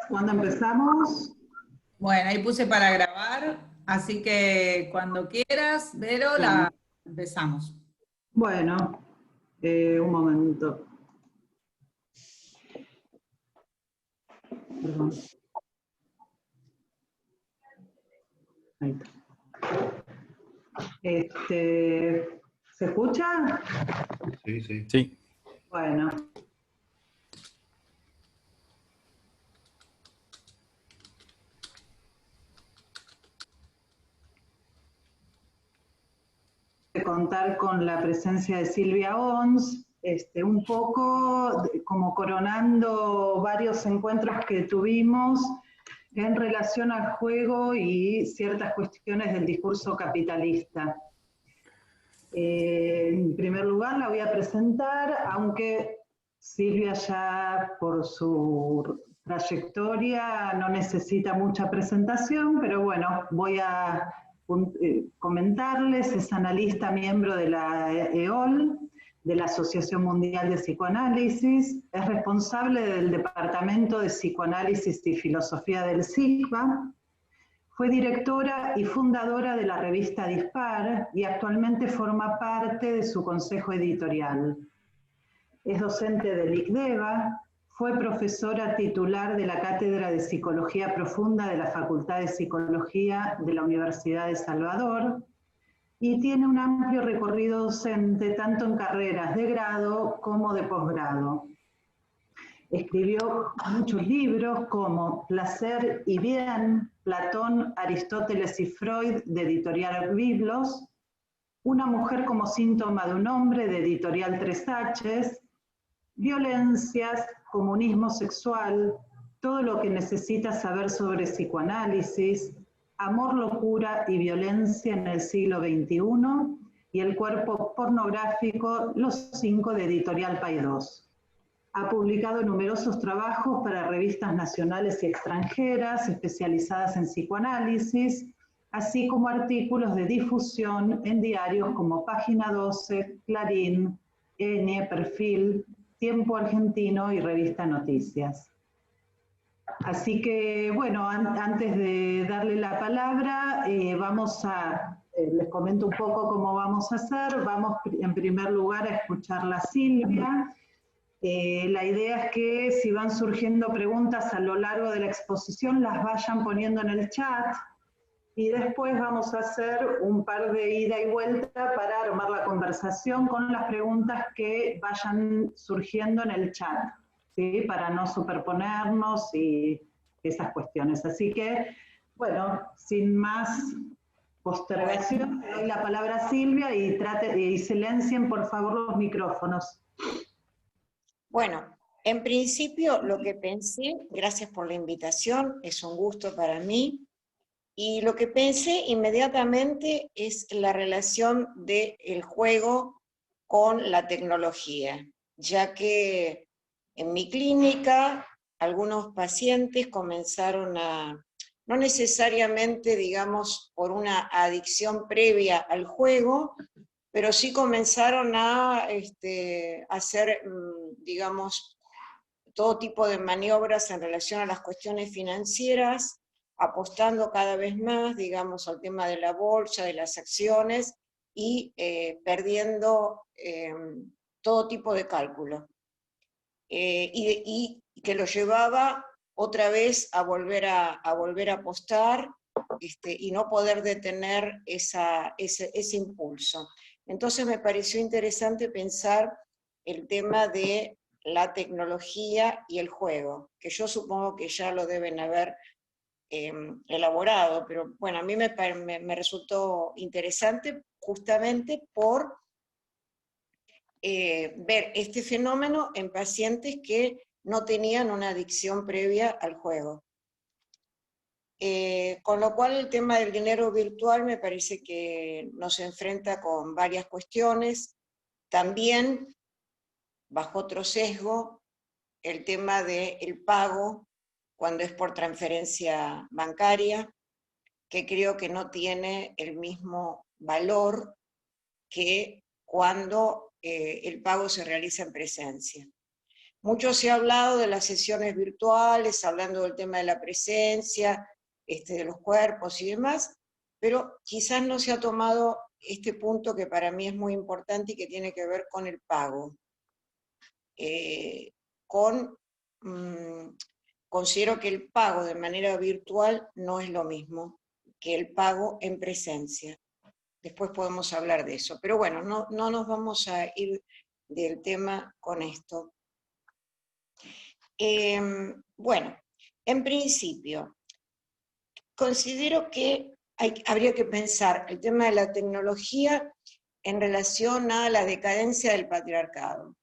¿Cuándo empezamos? Bueno, ahí puse para grabar, así que cuando quieras, Vero, Bueno, empezamos. bueno, un momento. Perdón. Ahí está. ¿Se escucha? Sí, sí. Sí. Bueno. Contar con la presencia de Silvia Ons, un poco como coronando varios encuentros que tuvimos en relación al juego y ciertas cuestiones del discurso capitalista. En primer lugar la voy a presentar, aunque Silvia ya por su trayectoria no necesita mucha presentación, pero bueno, voy a comentarles. Es analista, miembro de la EOL, de la Asociación Mundial de Psicoanálisis, es responsable del Departamento de Psicoanálisis y Filosofía del SIGBA. Fue directora y fundadora de la revista Dispar y actualmente forma parte de su consejo editorial. Es docente del ICDEVA, fue profesora titular de la Cátedra de Psicología Profunda de la Facultad de Psicología de la Universidad de Salvador y tiene un amplio recorrido docente tanto en carreras de grado como de posgrado. Escribió muchos libros como Placer y Bien, Platón, Aristóteles y Freud, de editorial Biblos, Una mujer como síntoma de un hombre, de editorial 3Hs, Violencias, Comunismo sexual, Todo lo que necesitas saber sobre psicoanálisis, Amor, locura y violencia en el siglo XXI, y El cuerpo pornográfico, los 5, de editorial Paidós. Ha publicado numerosos trabajos para revistas nacionales y extranjeras especializadas en psicoanálisis, así como artículos de difusión en diarios como Página 12, Clarín, N, Perfil, Tiempo Argentino y Revista Noticias. Así que, bueno, antes de darle la palabra, les comento un poco cómo vamos a hacer. Vamos en primer lugar a escucharla a Silvia. La idea es que si van surgiendo preguntas a lo largo de la exposición, las vayan poniendo en el chat y después vamos a hacer un par de ida y vuelta para armar la conversación con las preguntas que vayan surgiendo en el chat, ¿sí? Para no superponernos y esas cuestiones. Así que, bueno, sin más postergación, le doy la palabra a Silvia y silencien por favor los micrófonos. Bueno, en principio lo que pensé, gracias por la invitación, es un gusto para mí, y lo que pensé inmediatamente es la relación del juego con la tecnología, ya que en mi clínica algunos pacientes comenzaron a, no necesariamente, digamos, por una adicción previa al juego, pero sí comenzaron a hacer, digamos, todo tipo de maniobras en relación a las cuestiones financieras, apostando cada vez más, digamos, al tema de la bolsa, de las acciones, y perdiendo todo tipo de cálculo. Y que lo llevaba otra vez a volver a apostar y no poder detener ese impulso. Entonces me pareció interesante pensar el tema de la tecnología y el juego, que yo supongo que ya lo deben haber elaborado, pero bueno, a mí me resultó interesante justamente por ver este fenómeno en pacientes que no tenían una adicción previa al juego. Con lo cual el tema del dinero virtual me parece que nos enfrenta con varias cuestiones. También, bajo otro sesgo, el tema del pago cuando es por transferencia bancaria, que creo que no tiene el mismo valor que cuando el pago se realiza en presencia. Mucho se ha hablado de las sesiones virtuales, hablando del tema de la presencia, de los cuerpos y demás, pero quizás no se ha tomado este punto que para mí es muy importante y que tiene que ver con el pago. Considero que el pago de manera virtual no es lo mismo que el pago en presencia. Después podemos hablar de eso, pero bueno, no nos vamos a ir del tema con esto. Bueno, en principio, considero que habría que pensar el tema de la tecnología en relación a la decadencia del patriarcado.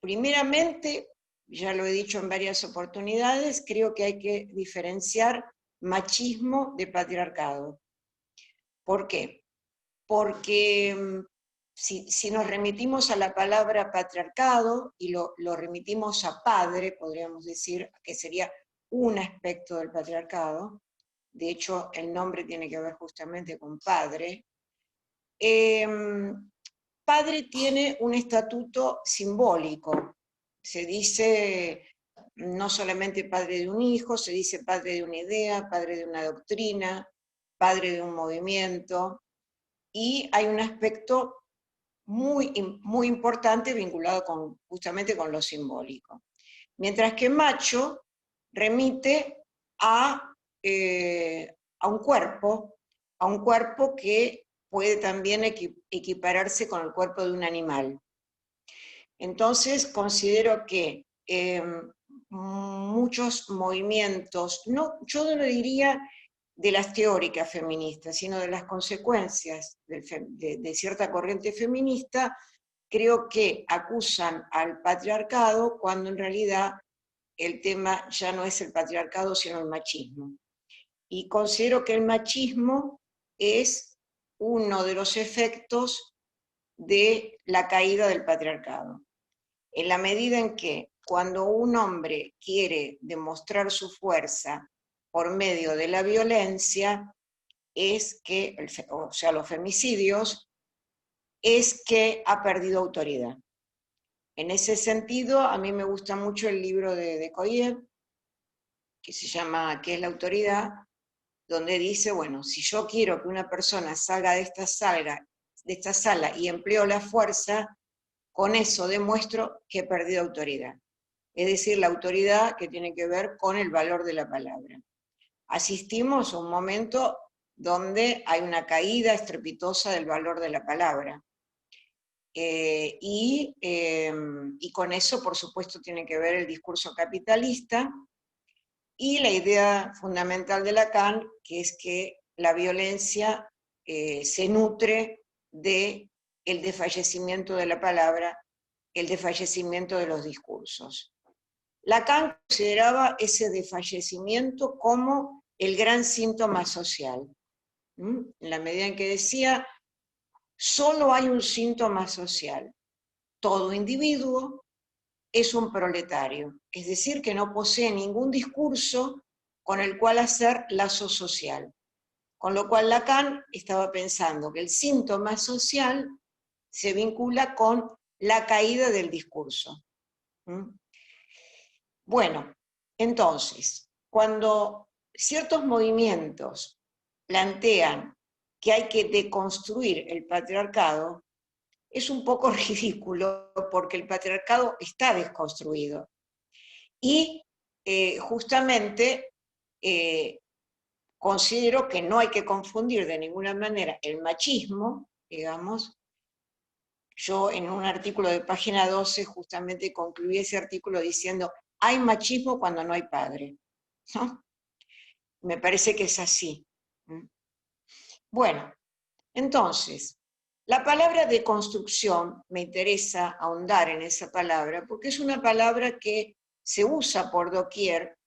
Primeramente, ya lo he dicho en varias oportunidades, creo que hay que diferenciar machismo de patriarcado. ¿Por qué? Porque si nos remitimos a la palabra patriarcado y lo remitimos a padre, podríamos decir que sería un aspecto del patriarcado, de hecho el nombre tiene que ver justamente con padre, padre tiene un estatuto simbólico, se dice no solamente padre de un hijo, se dice padre de una idea, padre de una doctrina, padre de un movimiento, y hay un aspecto muy importante vinculado justamente con lo simbólico. Mientras que macho remite a un cuerpo que puede también equipararse con el cuerpo de un animal. Entonces considero que muchos movimientos, yo no diría de las teóricas feministas, sino de las consecuencias de cierta corriente feminista, creo que acusan al patriarcado cuando en realidad el tema ya no es el patriarcado, sino el machismo. Y considero que el machismo es uno de los efectos de la caída del patriarcado. En la medida en que cuando un hombre quiere demostrar su fuerza por medio de la violencia, es que, o sea, los femicidios, es que ha perdido autoridad. En ese sentido, a mí me gusta mucho el libro de Koyev, que se llama ¿Qué es la autoridad?, donde dice, bueno, si yo quiero que una persona salga de esta sala y empleo la fuerza, con eso demuestro que he perdido autoridad. Es decir, la autoridad que tiene que ver con el valor de la palabra. Asistimos a un momento donde hay una caída estrepitosa del valor de la palabra. Y con eso, por supuesto, tiene que ver el discurso capitalista y la idea fundamental de Lacan, que es que la violencia se nutre del desfallecimiento de la palabra, el desfallecimiento de los discursos. Lacan consideraba ese desfallecimiento como el gran síntoma social, en la medida en que decía, solo hay un síntoma social, todo individuo es un proletario, es decir, que no posee ningún discurso con el cual hacer lazo social. Con lo cual Lacan estaba pensando que el síntoma social se vincula con la caída del discurso. Bueno, entonces, cuando ciertos movimientos plantean que hay que deconstruir el patriarcado, es un poco ridículo porque el patriarcado está desconstruido. Y justamente considero que no hay que confundir de ninguna manera el machismo, digamos. Yo en un artículo de página 12 justamente concluí ese artículo diciendo hay machismo cuando no hay padre, ¿no? Me parece que es así. Bueno, entonces, la palabra deconstrucción, me interesa ahondar en esa palabra, porque es una palabra que se usa por doquier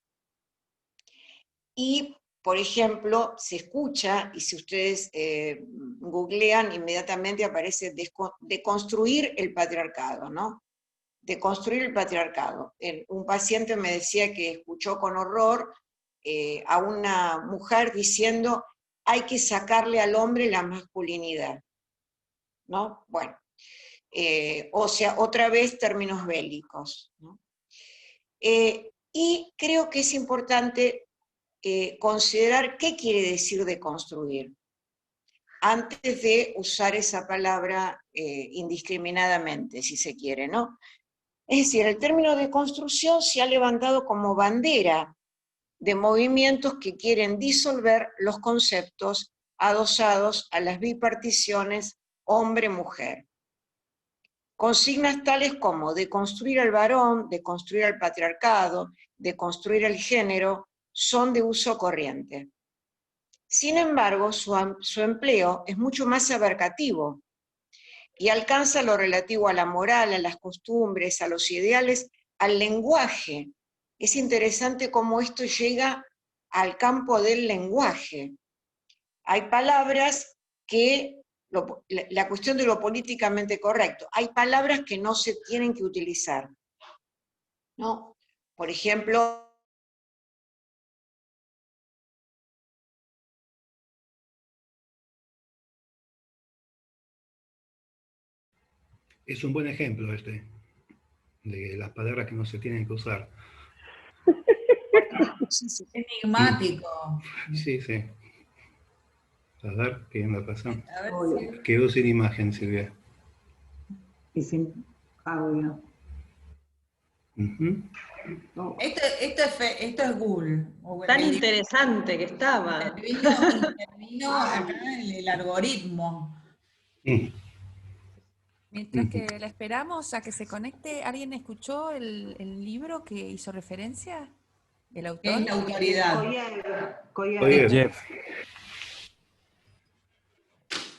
y, por ejemplo, se escucha, y si ustedes googlean, inmediatamente aparece deconstruir el patriarcado, ¿no? Deconstruir el patriarcado. Un paciente me decía que escuchó con horror a una mujer diciendo hay que sacarle al hombre la masculinidad, ¿no? Bueno, o sea, otra vez términos bélicos, ¿no? Y creo que es importante considerar qué quiere decir deconstruir, antes de usar esa palabra indiscriminadamente, si se quiere, ¿no? Es decir, el término deconstrucción se ha levantado como bandera de movimientos que quieren disolver los conceptos adosados a las biparticiones hombre-mujer. Consignas tales como deconstruir al varón, deconstruir al patriarcado, deconstruir el género, son de uso corriente. Sin embargo, su empleo es mucho más abarcativo y alcanza lo relativo a la moral, a las costumbres, a los ideales, al lenguaje. Es interesante cómo esto llega al campo del lenguaje. Hay palabras que, la cuestión de lo políticamente correcto, hay palabras que no se tienen que utilizar, ¿no? Por ejemplo, Es un buen ejemplo este, de las palabras que no se tienen que usar. Enigmático. Sí, sí. A ver, ¿qué me pasó? A ver si- Quedó sin imagen, Silvia. Y sin audio. Ujú. No. Esto es Google. Tan interesante que estaba. Intervino acá el algoritmo. Mm. Mientras que la esperamos a que se conecte, ¿alguien escuchó el libro que hizo referencia? ¿El ¿Qué autor? es la autoridad? Koyer. Oye, Jeff.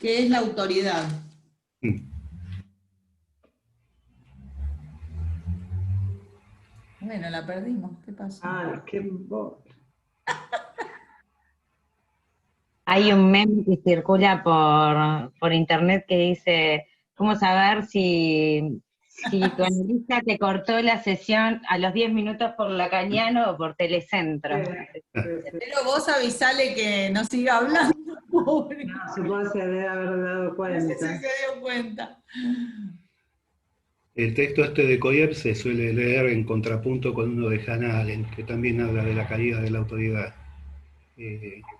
¿Qué es la autoridad? mm. Bueno, la perdimos. ¿Qué pasó? Ah, qué bo- Hay un meme que circula por internet que dice, ¿cómo saber si tu analista te cortó la sesión a los 10 minutos por Lacaniano o por Telecentro? Pero vos avisale que no siga hablando, pobre. No, supongo que se debe haber dado No sé cuenta. si se dio cuenta. El texto este de Koyer se suele leer en contrapunto con uno de Hannah Arendt, que también habla de la caída de la autoridad.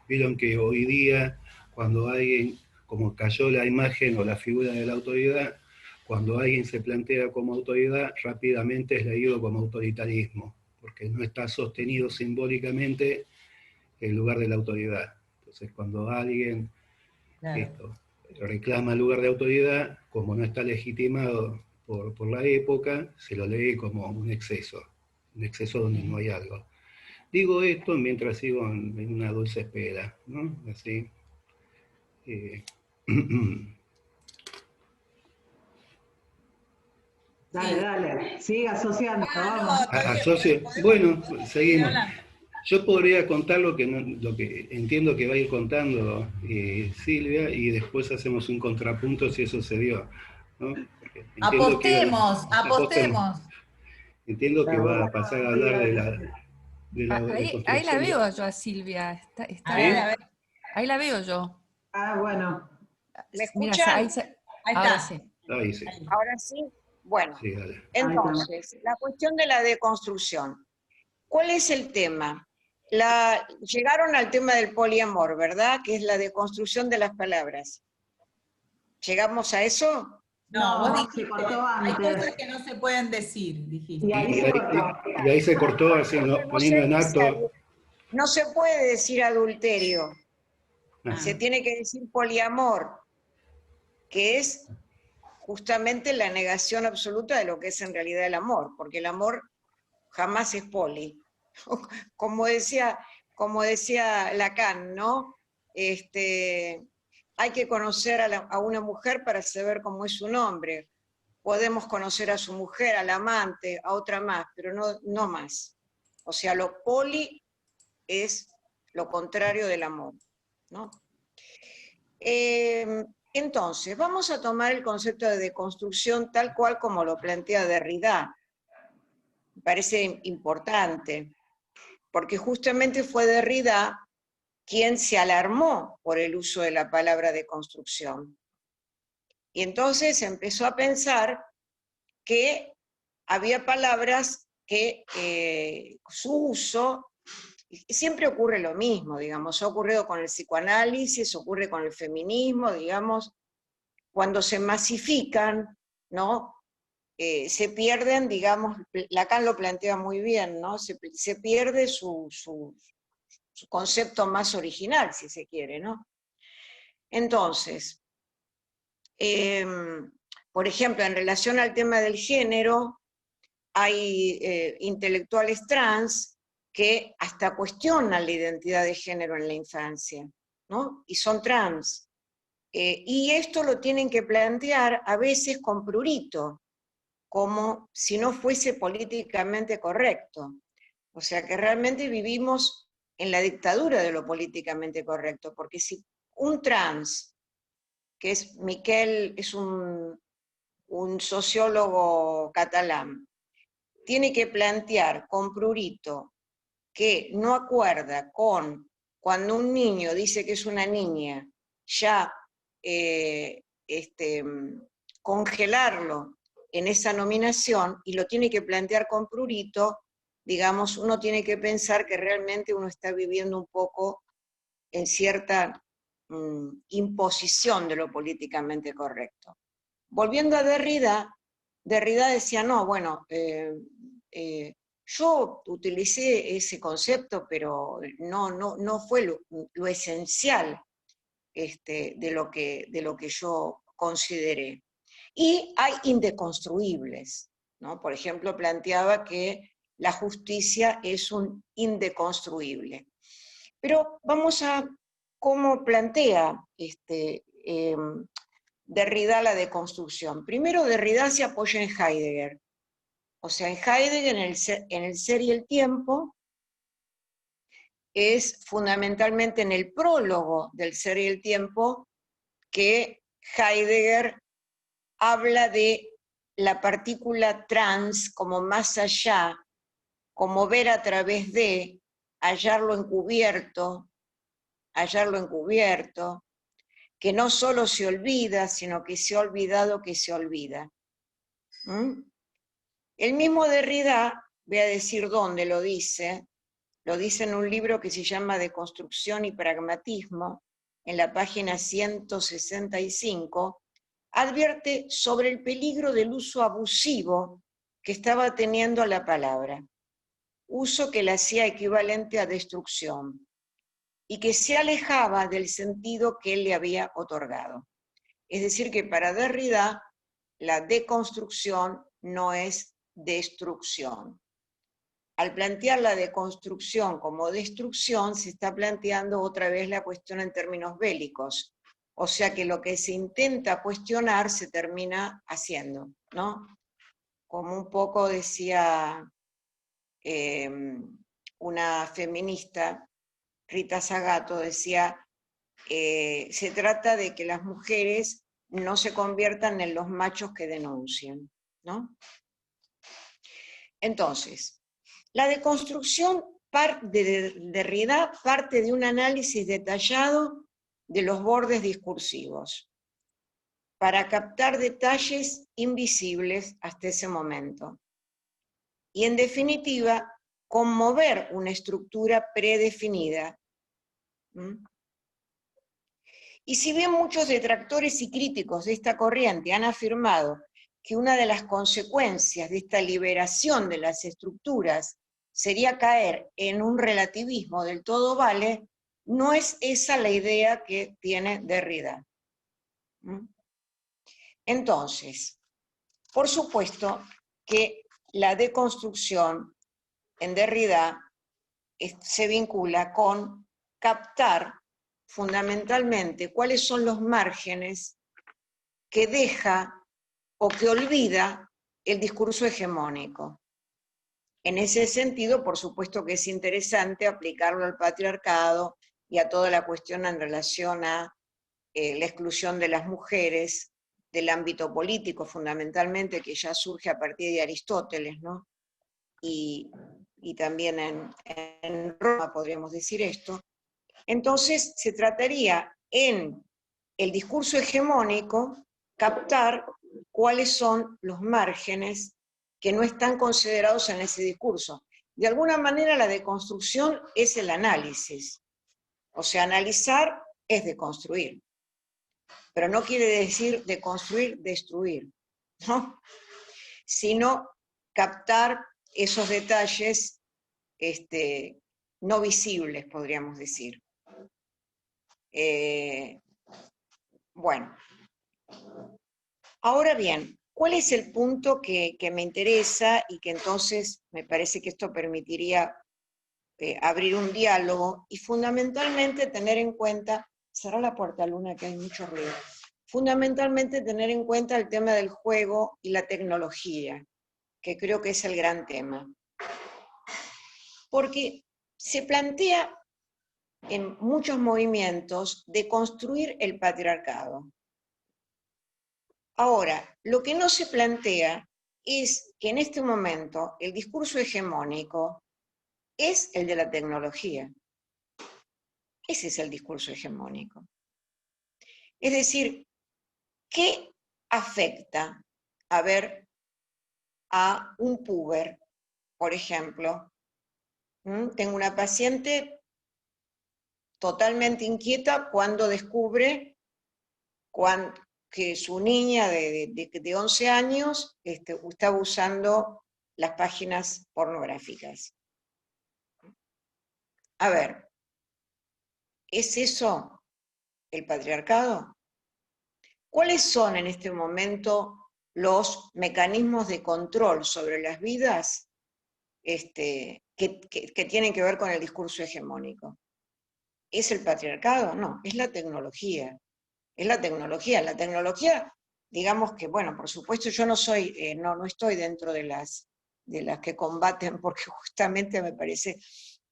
Vieron que hoy día, cuando alguien, como cayó la imagen o la figura de la autoridad, cuando alguien se plantea como autoridad, rápidamente es leído como autoritarismo, porque no está sostenido simbólicamente el lugar de la autoridad. Entonces, cuando alguien reclama el lugar de autoridad, como no está legitimado por la época, se lo lee como un exceso donde no hay algo. Digo esto mientras sigo en una dulce espera, ¿no? Así. Dale, sigue asociando, vamos. Bueno, seguimos. Yo podría contar lo que entiendo que va a ir contando Silvia, y después hacemos un contrapunto si eso se dio, ¿no? Apostemos. Entiendo que va a pasar a hablar de la Ahí la veo yo a Silvia. Ahí la veo yo. Ah, bueno. ¿Me Mira, escuchan? Ahí está. Ahora sí. Ahí sí. Ahora sí. Bueno, Sí, dale. entonces, la cuestión de la deconstrucción. ¿Cuál es el tema? Llegaron al tema del poliamor, ¿verdad? Que es la deconstrucción de las palabras. ¿Llegamos a eso? No, vos dijiste, se cortó hay antes. cosas que no se pueden decir, dijiste. Y ahí se cortó. Y ahí se cortó poniendo en acto. No se puede decir adulterio. Ah. Se tiene que decir poliamor, que es justamente la negación absoluta de lo que es en realidad el amor, porque el amor jamás es poli. Como decía Lacan, ¿no? Hay que conocer a una mujer para saber cómo es su nombre. Podemos conocer a su mujer, al amante, a otra más, pero no más. O sea, lo poli es lo contrario del amor, ¿no? Entonces, vamos a tomar el concepto de deconstrucción tal cual como lo plantea Derrida. Me parece importante, porque justamente fue Derrida quien se alarmó por el uso de la palabra deconstrucción. Y entonces empezó a pensar que había palabras que su uso, siempre ocurre lo mismo, digamos, ha ocurrido con el psicoanálisis, ocurre con el feminismo, digamos, cuando se masifican, ¿no? Se pierden, digamos, Lacan lo plantea muy bien, ¿no? Se pierde su concepto más original, si se quiere, ¿no? Entonces, por ejemplo, en relación al tema del género, hay intelectuales trans que hasta cuestionan la identidad de género en la infancia, ¿no? Y son trans. Y esto lo tienen que plantear a veces con prurito, como si no fuese políticamente correcto. O sea que realmente vivimos en la dictadura de lo políticamente correcto, porque si un trans, que es Miquel, es un sociólogo catalán, tiene que plantear con prurito que no acuerda con cuando un niño dice que es una niña, ya congelarlo en esa nominación, y lo tiene que plantear con prurito, digamos, uno tiene que pensar que realmente uno está viviendo un poco en cierta imposición de lo políticamente correcto. Volviendo a Derrida, Derrida decía, no, bueno, yo utilicé ese concepto, pero no fue lo esencial de lo que yo consideré. Y hay indeconstruibles, ¿no? Por ejemplo, planteaba que la justicia es un indeconstruible. Pero vamos a cómo plantea Derrida la deconstrucción. Primero, Derrida se apoya en Heidegger. O sea, en Heidegger, en el ser y el tiempo, es fundamentalmente en el prólogo del ser y el tiempo que Heidegger habla de la partícula trans como más allá, como ver a través de, hallarlo encubierto, que no solo se olvida, sino que se ha olvidado que se olvida. El mismo Derrida, voy a decir dónde lo dice en un libro que se llama Deconstrucción y Pragmatismo, en la página 165, advierte sobre el peligro del uso abusivo que estaba teniendo la palabra, uso que la hacía equivalente a destrucción, y que se alejaba del sentido que él le había otorgado. Es decir, que para Derrida, la deconstrucción no es destrucción. Al plantear la deconstrucción como destrucción, se está planteando otra vez la cuestión en términos bélicos. O sea que lo que se intenta cuestionar se termina haciendo, ¿no? Como un poco decía una feminista, Rita Zagato, decía, se trata de que las mujeres no se conviertan en los machos que denuncian, ¿no? Entonces, la deconstrucción de Derrida parte de un análisis detallado de los bordes discursivos, para captar detalles invisibles hasta ese momento. Y en definitiva, conmover una estructura predefinida. Y si bien muchos detractores y críticos de esta corriente han afirmado que una de las consecuencias de esta liberación de las estructuras sería caer en un relativismo del todo vale, no es esa la idea que tiene Derrida. Entonces, por supuesto que la deconstrucción en Derrida se vincula con captar fundamentalmente cuáles son los márgenes que deja o que olvida el discurso hegemónico. En ese sentido, por supuesto que es interesante aplicarlo al patriarcado y a toda la cuestión en relación a la exclusión de las mujeres del ámbito político, fundamentalmente, que ya surge a partir de Aristóteles, ¿no? Y también en Roma podríamos decir esto. Entonces, se trataría en el discurso hegemónico captar cuáles son los márgenes que no están considerados en ese discurso. De alguna manera la deconstrucción es el análisis. O sea, analizar es deconstruir. Pero no quiere decir deconstruir, destruir, ¿no? Sino captar esos detalles no visibles, podríamos decir. Bueno, ahora bien, ¿cuál es el punto que me interesa y que entonces me parece que esto permitiría abrir un diálogo y fundamentalmente tener en cuenta, cerrar la puerta, Luna, que hay mucho ruido, fundamentalmente tener en cuenta el tema del juego y la tecnología, que creo que es el gran tema. Porque se plantea en muchos movimientos de construir el patriarcado. Ahora, lo que no se plantea es que en este momento el discurso hegemónico es el de la tecnología. Ese es el discurso hegemónico. Es decir, ¿qué afecta a ver a un puber, por ejemplo? Tengo una paciente totalmente inquieta cuando descubre que su niña de 11 años estaba usando las páginas pornográficas. A ver, ¿es eso el patriarcado? ¿Cuáles son en este momento los mecanismos de control sobre las vidas que tienen que ver con el discurso hegemónico? ¿Es el patriarcado? No, es la tecnología. Es la tecnología. La tecnología, digamos que, bueno, por supuesto yo no estoy dentro de las que combaten, porque justamente me parece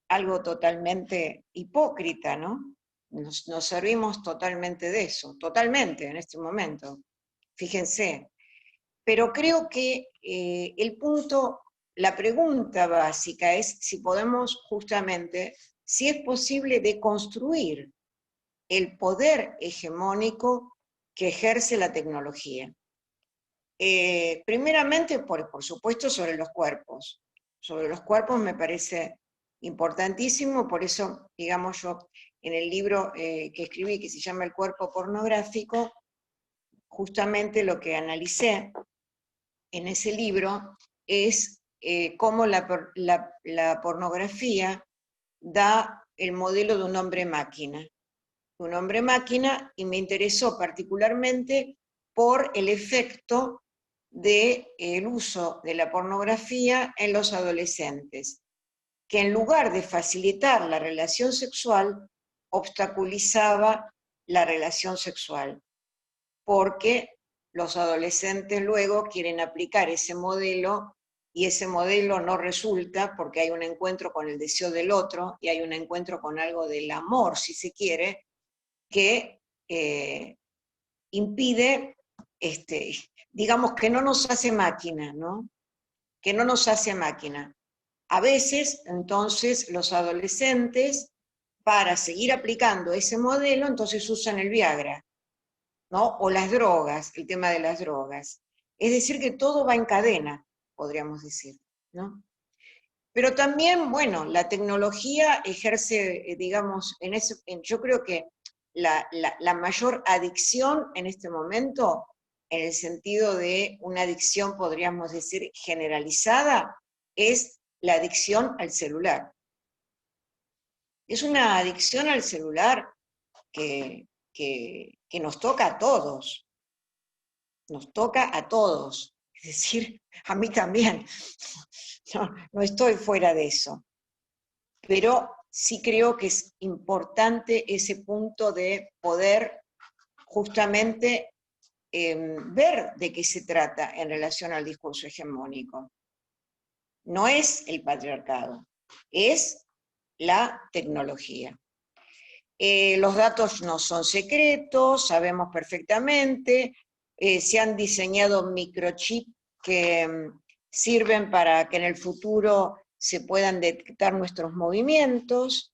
algo totalmente hipócrita, ¿no? Nos servimos totalmente de eso, totalmente en este momento, fíjense. Pero creo que el punto, la pregunta básica es si podemos justamente, si es posible deconstruir el poder hegemónico que ejerce la tecnología. Primeramente, por supuesto, sobre los cuerpos. Sobre los cuerpos me parece importantísimo, por eso, digamos, yo en el libro que escribí, que se llama El cuerpo pornográfico, justamente lo que analicé en ese libro es cómo la pornografía da el modelo de un hombre-máquina. Un hombre-máquina, y me interesó particularmente por el efecto del uso de la pornografía en los adolescentes, que en lugar de facilitar la relación sexual, obstaculizaba la relación sexual, porque los adolescentes luego quieren aplicar ese modelo y ese modelo no resulta porque hay un encuentro con el deseo del otro y hay un encuentro con algo del amor, si se quiere, que impide, digamos, que no nos hace máquina, ¿no? Que no nos hace máquina. A veces, entonces, los adolescentes, para seguir aplicando ese modelo, entonces usan el Viagra, ¿no? O las drogas, el tema de las drogas. Es decir, que todo va en cadena, podríamos decir, ¿no? Pero también, bueno, la tecnología ejerce, digamos, yo creo que la mayor adicción en este momento, en el sentido de una adicción, podríamos decir, generalizada, es la adicción al celular. Es una adicción al celular que nos toca a todos. Nos toca a todos. Es decir, a mí también. No estoy fuera de eso. Pero sí creo que es importante ese punto de poder justamente ver de qué se trata en relación al discurso hegemónico. No es el patriarcado, es la tecnología. Los datos no son secretos, sabemos perfectamente, se han diseñado microchips que sirven para que en el futuro se puedan detectar nuestros movimientos.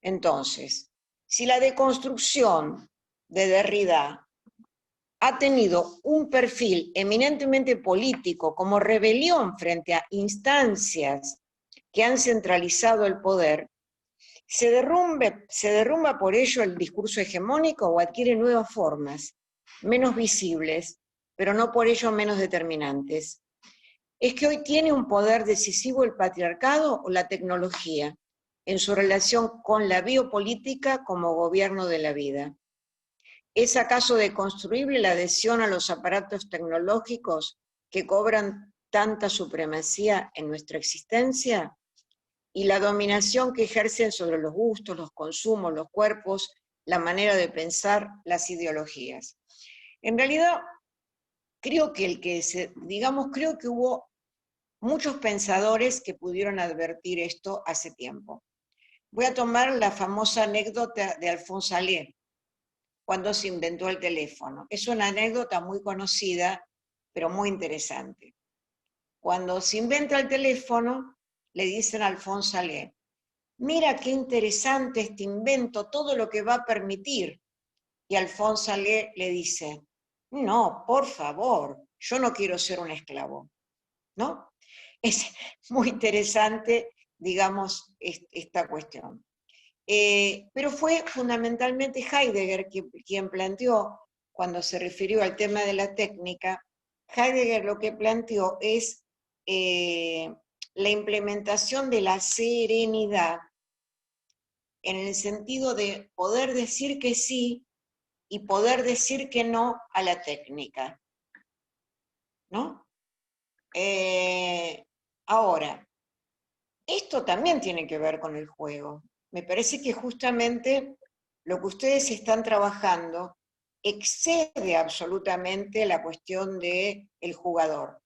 Entonces, si la deconstrucción de Derrida ha tenido un perfil eminentemente político como rebelión frente a instancias que han centralizado el poder, se derrumba por ello el discurso hegemónico o adquiere nuevas formas, menos visibles, pero no por ello menos determinantes. ¿Es que hoy tiene un poder decisivo el patriarcado o la tecnología en su relación con la biopolítica como gobierno de la vida? ¿Es acaso deconstruible la adhesión a los aparatos tecnológicos que cobran tanta supremacía en nuestra existencia? Y la dominación que ejercen sobre los gustos, los consumos, los cuerpos, la manera de pensar, las ideologías. En realidad, creo que creo que hubo muchos pensadores que pudieron advertir esto hace tiempo. Voy a tomar la famosa anécdota de Alphonse Allais, cuando se inventó el teléfono. Es una anécdota muy conocida, pero muy interesante. Cuando se inventa el teléfono, le dicen a Alphonse Allais, mira qué interesante este invento, todo lo que va a permitir. Y Alphonse Allais le dice, no, por favor, yo no quiero ser un esclavo, ¿no? Es muy interesante, digamos, esta cuestión. Pero fue fundamentalmente Heidegger quien planteó, cuando se refirió al tema de la técnica, Heidegger lo que planteó es la implementación de la serenidad en el sentido de poder decir que sí y poder decir que no a la técnica, ¿no? Ahora, esto también tiene que ver con el juego. Me parece que justamente lo que ustedes están trabajando excede absolutamente la cuestión del jugador.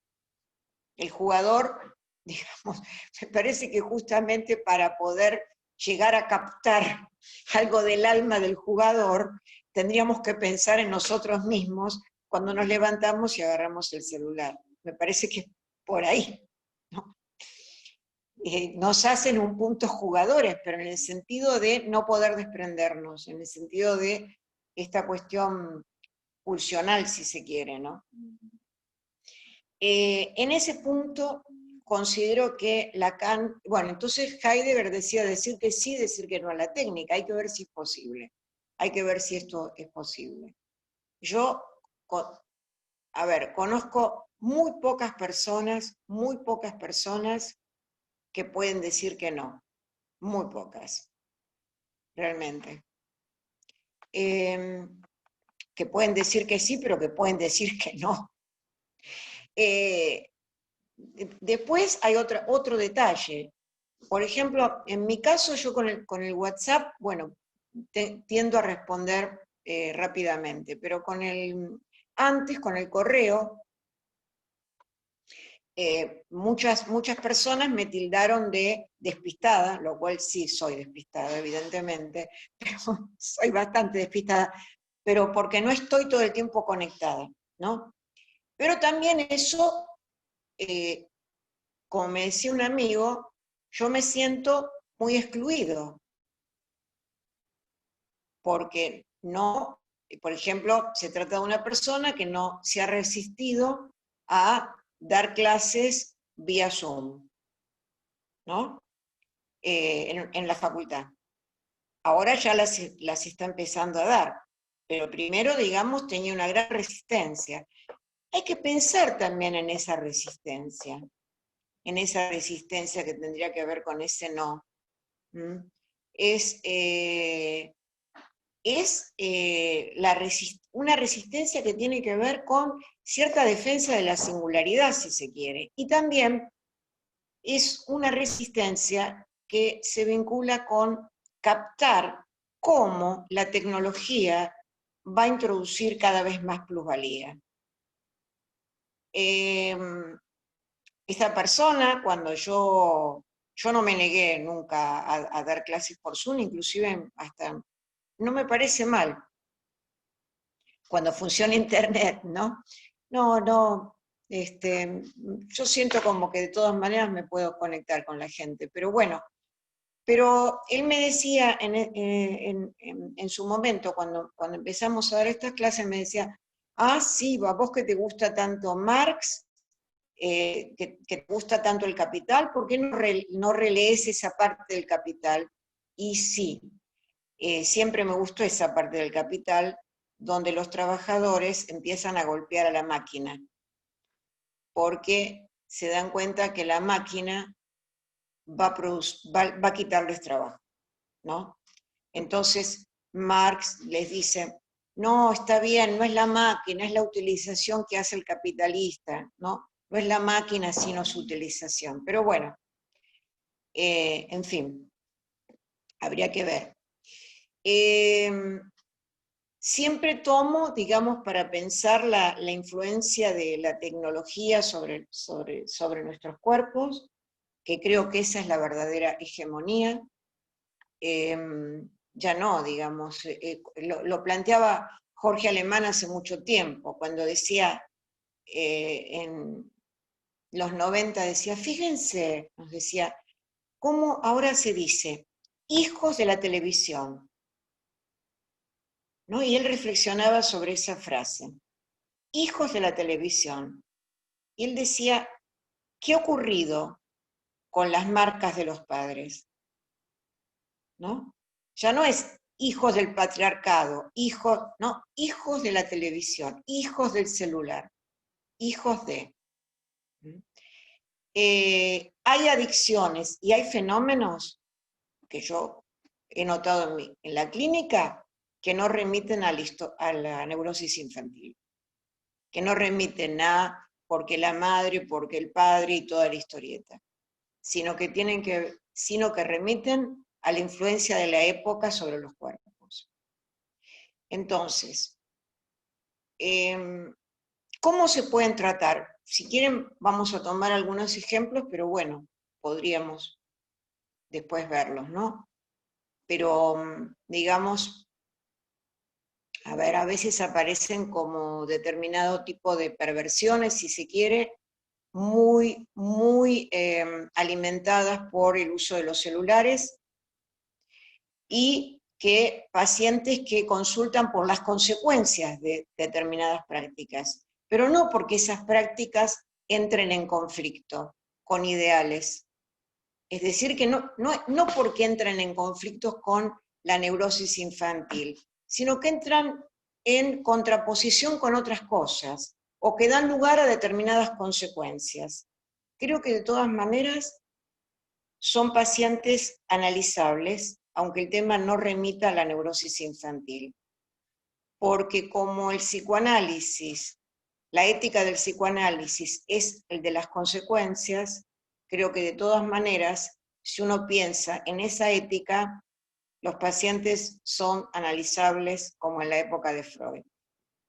El jugador, digamos, me parece que justamente para poder llegar a captar algo del alma del jugador, tendríamos que pensar en nosotros mismos cuando nos levantamos y agarramos el celular. Me parece que por ahí, ¿no? Nos hacen un punto jugadores, pero en el sentido de no poder desprendernos, en el sentido de esta cuestión pulsional, si se quiere, ¿no? En ese punto considero que Lacan, bueno, entonces Heidegger decía decir que sí, decir que no a la técnica, hay que ver si es posible, hay que ver si esto es posible. Yo, a ver, conozco muy pocas personas que pueden decir que no, muy pocas, realmente. Que pueden decir que sí, pero que pueden decir que no. Después hay otro detalle. Por ejemplo, en mi caso, yo con el WhatsApp, bueno, tiendo a responder rápidamente, pero antes con el correo, muchas personas me tildaron de despistada, lo cual sí soy despistada, evidentemente, pero soy bastante despistada, pero porque no estoy todo el tiempo conectada, ¿no? Pero también eso, como me decía un amigo, yo me siento muy excluido, porque no, por ejemplo, se trata de una persona que no se ha resistido a dar clases vía Zoom, ¿no? En la facultad. Ahora ya las está empezando a dar, pero primero, digamos, tenía una gran resistencia. Hay que pensar también en esa resistencia que tendría que ver con ese no. Es una resistencia que tiene que ver con cierta defensa de la singularidad, si se quiere, y también es una resistencia que se vincula con captar cómo la tecnología va a introducir cada vez más plusvalía. Esta persona, cuando yo no me negué nunca a dar clases por Zoom, inclusive hasta no me parece mal cuando funciona Internet, ¿no? No, yo siento como que de todas maneras me puedo conectar con la gente, pero bueno, pero él me decía en su momento, cuando empezamos a dar estas clases, me decía, sí, a vos que te gusta tanto Marx, que te gusta tanto el Capital, ¿por qué no relees esa parte del Capital? Y sí, siempre me gustó esa parte del Capital, donde los trabajadores empiezan a golpear a la máquina, porque se dan cuenta que la máquina va a quitarles trabajo, ¿no? Entonces Marx les dice, no, está bien, no es la máquina, es la utilización que hace el capitalista, ¿no? No es la máquina, sino su utilización. Pero bueno, en fin, habría que ver. Siempre tomo, digamos, para pensar la influencia de la tecnología sobre nuestros cuerpos, que creo que esa es la verdadera hegemonía. Ya no, digamos, lo planteaba Jorge Alemán hace mucho tiempo, cuando decía, en los 90, decía, fíjense, nos decía, cómo ahora se dice, hijos de la televisión, ¿no? Y él reflexionaba sobre esa frase, hijos de la televisión. Y él decía, ¿qué ha ocurrido con las marcas de los padres? ¿No? Ya no es hijos del patriarcado, no, hijos de la televisión, hijos del celular, hijos de. Hay adicciones y hay fenómenos que yo he notado en la clínica que no remiten a la neurosis infantil, que no remiten a porque la madre, porque el padre y toda la historieta, sino que remiten a la influencia de la época sobre los cuerpos. Entonces, ¿cómo se pueden tratar? Si quieren, vamos a tomar algunos ejemplos, pero bueno, podríamos después verlos, ¿no? Pero, digamos, a ver, a veces aparecen como determinado tipo de perversiones, si se quiere, muy alimentadas por el uso de los celulares, y que pacientes que consultan por las consecuencias de determinadas prácticas, pero no porque esas prácticas entren en conflicto con ideales. Es decir, que no porque entren en conflictos con la neurosis infantil, sino que entran en contraposición con otras cosas, o que dan lugar a determinadas consecuencias. Creo que de todas maneras son pacientes analizables, aunque el tema no remita a la neurosis infantil. Porque como el psicoanálisis, la ética del psicoanálisis es el de las consecuencias, creo que de todas maneras, si uno piensa en esa ética, los pacientes son analizables como en la época de Freud.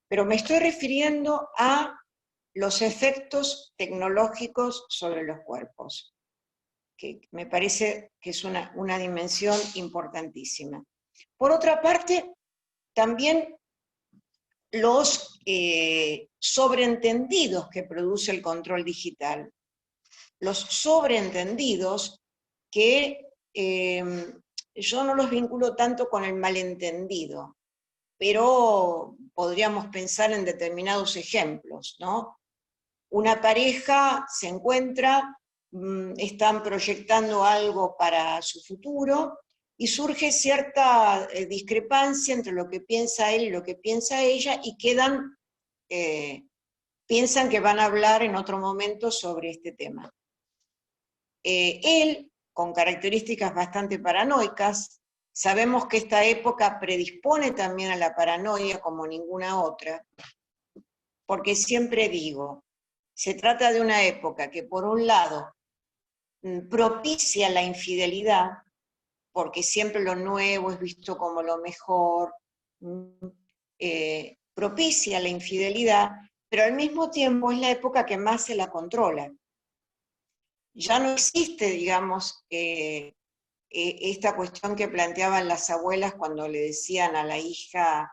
Pero me estoy refiriendo a los efectos tecnológicos sobre los cuerpos, que me parece que es una dimensión importantísima. Por otra parte, también los sobreentendidos que produce el control digital. Los sobreentendidos que yo no los vinculo tanto con el malentendido, pero podríamos pensar en determinados ejemplos, ¿no? Una pareja se encuentra, están proyectando algo para su futuro, y surge cierta discrepancia entre lo que piensa él y lo que piensa ella, y piensan que van a hablar en otro momento sobre este tema. Él, con características bastante paranoicas, sabemos que esta época predispone también a la paranoia como ninguna otra, porque siempre digo, se trata de una época que por un lado propicia la infidelidad, porque siempre lo nuevo es visto como lo mejor, propicia la infidelidad, pero al mismo tiempo es la época que más se la controla. Ya no existe, digamos, esta cuestión que planteaban las abuelas cuando le decían a la hija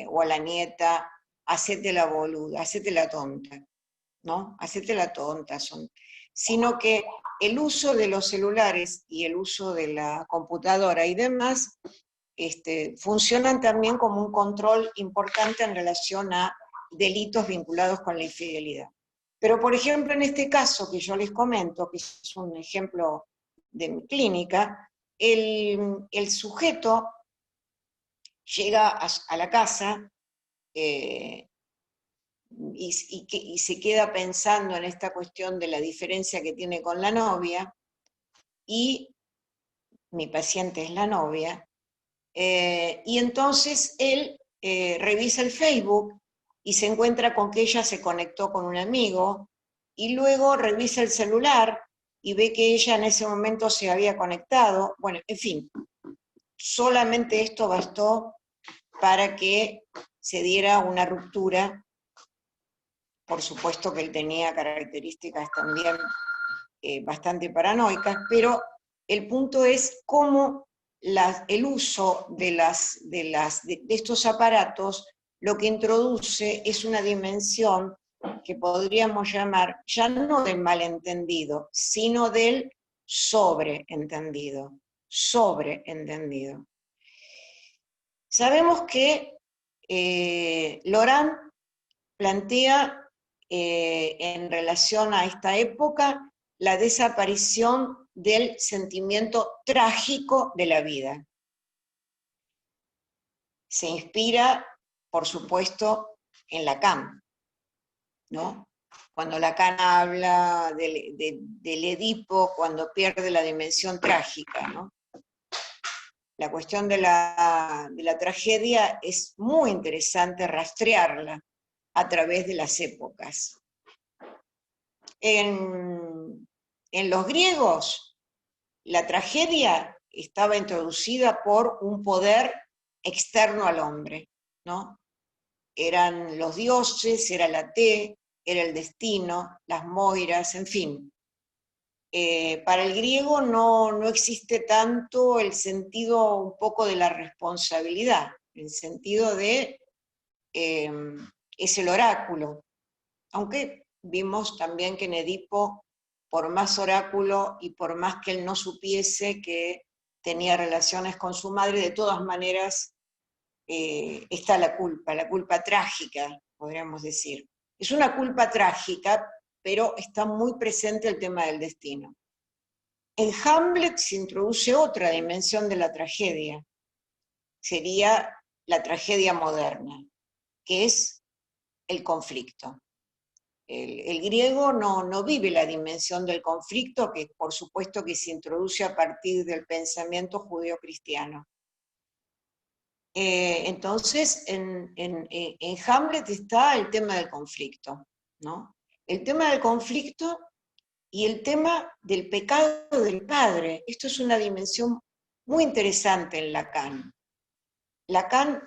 o a la nieta, hacete la boluda, hacete la tonta, ¿no? Hacete la tonta, sino que el uso de los celulares y el uso de la computadora y demás funcionan también como un control importante en relación a delitos vinculados con la infidelidad. Pero, por ejemplo, en este caso que yo les comento, que es un ejemplo de mi clínica, el sujeto llega a la casa y se queda pensando en esta cuestión de la diferencia que tiene con la novia, y mi paciente es la novia, y entonces él revisa el Facebook y se encuentra con que ella se conectó con un amigo, y luego revisa el celular y ve que ella en ese momento se había conectado. Bueno, en fin, solamente esto bastó para que se diera una ruptura. Por supuesto que él tenía características también bastante paranoicas, pero el punto es cómo el uso de estos aparatos lo que introduce es una dimensión que podríamos llamar ya no del malentendido, sino del sobreentendido. Sobreentendido. Sabemos que Laurent plantea en relación a esta época la desaparición del sentimiento trágico de la vida. Se inspira, por supuesto, en Lacan, ¿no? Cuando Lacan habla del Edipo, cuando pierde la dimensión trágica, ¿no? La cuestión de la tragedia es muy interesante rastrearla a través de las épocas. En los griegos, la tragedia estaba introducida por un poder externo al hombre, ¿no? Eran los dioses, era la Té, era el destino, las moiras, en fin. Para el griego no existe tanto el sentido un poco de la responsabilidad, el sentido de es el oráculo, aunque vimos también que en Edipo, por más oráculo y por más que él no supiese que tenía relaciones con su madre, de todas maneras está la culpa trágica, podríamos decir. Es una culpa trágica, pero está muy presente el tema del destino. En Hamlet se introduce otra dimensión de la tragedia, sería la tragedia moderna, que es el conflicto. El griego no vive la dimensión del conflicto, que por supuesto que se introduce a partir del pensamiento judeo-cristiano. Entonces, en Hamlet está el tema del conflicto, ¿no? El tema del conflicto y el tema del pecado del padre. Esto es una dimensión muy interesante en Lacan. Lacan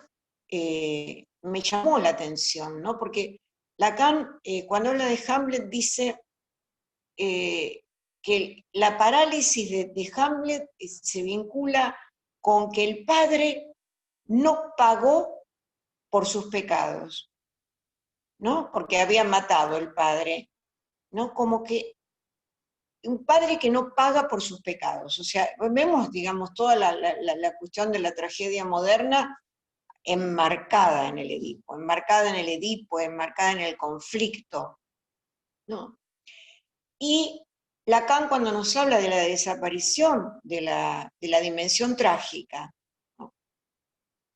me llamó la atención, ¿no? Porque Lacan, cuando habla de Hamlet, dice que la parálisis de Hamlet se vincula con que el padre no pagó por sus pecados, ¿no? Porque había matado el padre, ¿no? Como que un padre que no paga por sus pecados. O sea, vemos, digamos, toda la cuestión de la tragedia moderna enmarcada en el Edipo, enmarcada en el conflicto, ¿no? Y Lacan, cuando nos habla de la desaparición de la dimensión trágica, ¿no?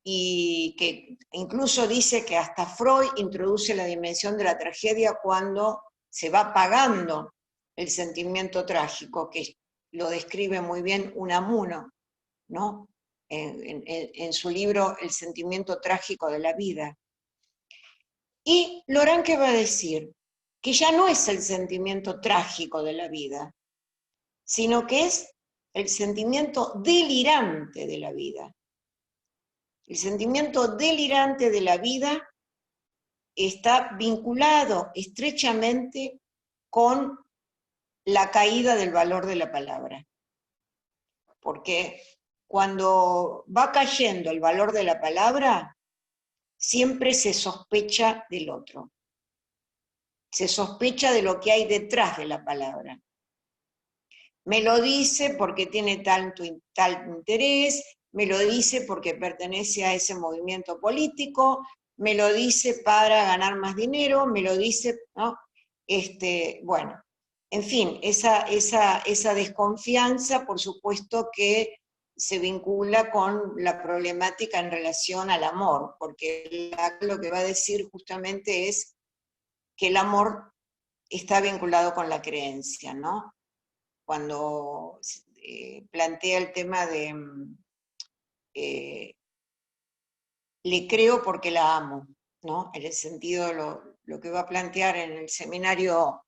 Y que incluso dice que hasta Freud introduce la dimensión de la tragedia cuando se va apagando el sentimiento trágico, que lo describe muy bien Unamuno, ¿no? En su libro El sentimiento trágico de la vida. Y Laurent, ¿qué va a decir? Que ya no es el sentimiento trágico de la vida, sino que es el sentimiento delirante de la vida. El sentimiento delirante de la vida está vinculado estrechamente con la caída del valor de la palabra. Porque cuando va cayendo el valor de la palabra, siempre se sospecha del otro. Se sospecha de lo que hay detrás de la palabra. Me lo dice porque tiene tal interés, me lo dice porque pertenece a ese movimiento político, me lo dice para ganar más dinero, me lo dice, ¿no? Bueno, en fin, esa desconfianza, por supuesto que se vincula con la problemática en relación al amor, porque lo que va a decir justamente es que el amor está vinculado con la creencia, ¿no? Cuando plantea el tema de le creo porque la amo, ¿no? En el sentido de lo que va a plantear en el seminario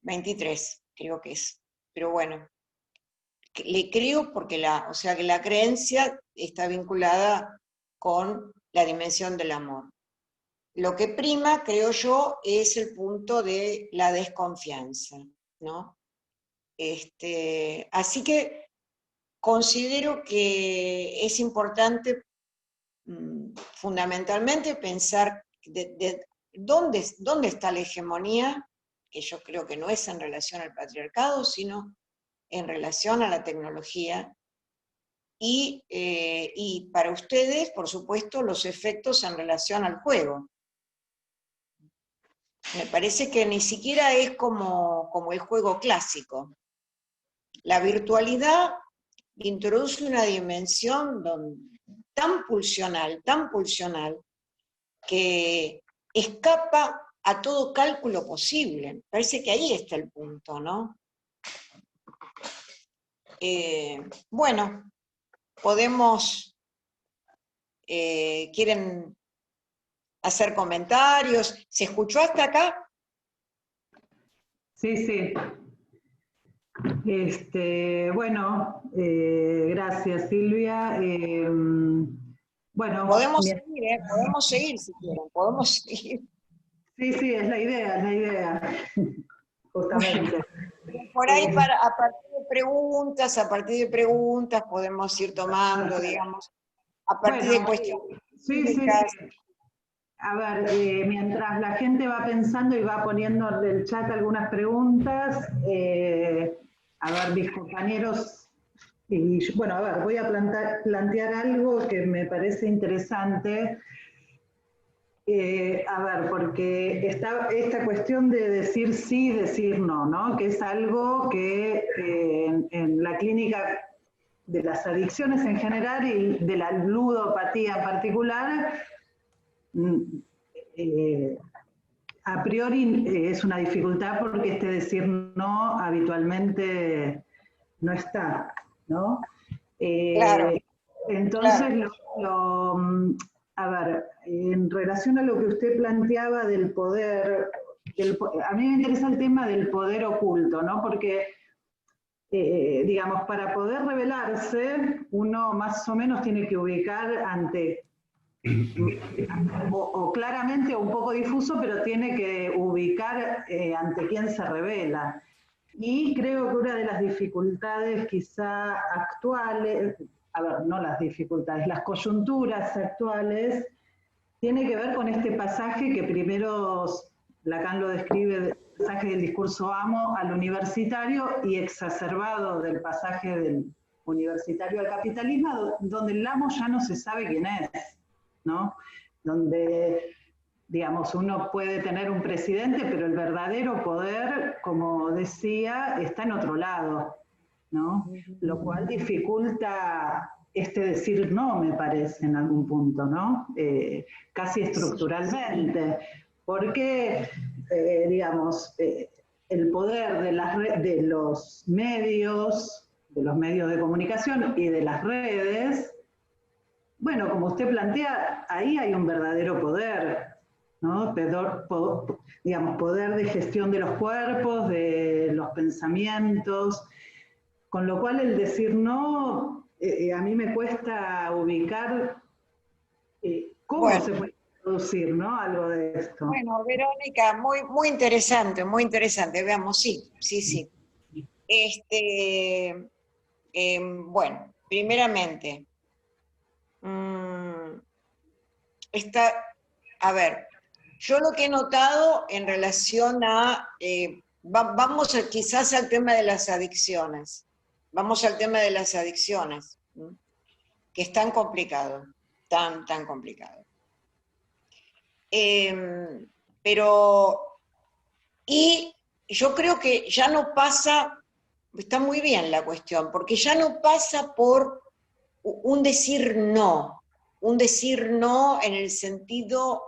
23, creo que es, pero bueno, le creo porque o sea que la creencia está vinculada con la dimensión del amor. Lo que prima, creo yo, es el punto de la desconfianza, ¿no? Así que considero que es importante fundamentalmente pensar de dónde está la hegemonía, que yo creo que no es en relación al patriarcado, sino en relación a la tecnología, y para ustedes, por supuesto, los efectos en relación al juego. Me parece que ni siquiera es como el juego clásico. La virtualidad introduce una dimensión tan pulsional, que escapa a todo cálculo posible. Parece que ahí está el punto, ¿no? Bueno, podemos, ¿quieren hacer comentarios? ¿Se escuchó hasta acá? Sí, sí. Bueno, gracias Silvia. Bueno, podemos seguir si quieren, podemos seguir. Sí, sí, es la idea, justamente. Por ahí, a partir de preguntas, podemos ir tomando, digamos, a partir de cuestiones. Sí. A ver, mientras la gente va pensando y va poniendo en el chat algunas preguntas, a ver, mis compañeros, y bueno, a ver, voy a plantear algo que me parece interesante. A ver, porque está esta cuestión de decir sí, decir no, ¿no? Que es algo que en la clínica de las adicciones en general y de la ludopatía en particular, a priori es una dificultad porque este decir no habitualmente no está, ¿no? Claro. Entonces, claro. A ver, en relación a lo que usted planteaba del poder, a mí me interesa el tema del poder oculto, ¿no? Porque, digamos, para poder revelarse, uno más o menos tiene que ubicar ante, o claramente o un poco difuso, pero tiene que ubicar ante quién se revela. Y creo que una de las dificultades quizá actuales, a ver, no las dificultades, las coyunturas actuales, tiene que ver con este pasaje que primero Lacan lo describe, el pasaje del discurso amo al universitario y exacerbado del pasaje del universitario al capitalismo, donde el amo ya no se sabe quién es, ¿no? Donde, digamos, uno puede tener un presidente, pero el verdadero poder, como decía, está en otro lado, ¿no? Lo cual dificulta decir no, me parece, en algún punto, ¿no? Casi estructuralmente, porque, digamos, el poder de los medios de comunicación y de las redes, bueno, como usted plantea, ahí hay un verdadero poder, ¿no? Digamos, poder de gestión de los cuerpos, de los pensamientos, con lo cual el decir no, a mí me cuesta ubicar cómo se puede producir, ¿no? Algo de esto. Bueno, Verónica, muy interesante, veamos, sí. Bueno, primeramente, a ver, yo lo que he notado en relación a, vamos quizás al tema de las adicciones. vamos al tema de las adicciones, ¿m? Que es tan complicado, tan complicado. Y yo creo que ya no pasa, está muy bien la cuestión, porque ya no pasa por un decir no en el sentido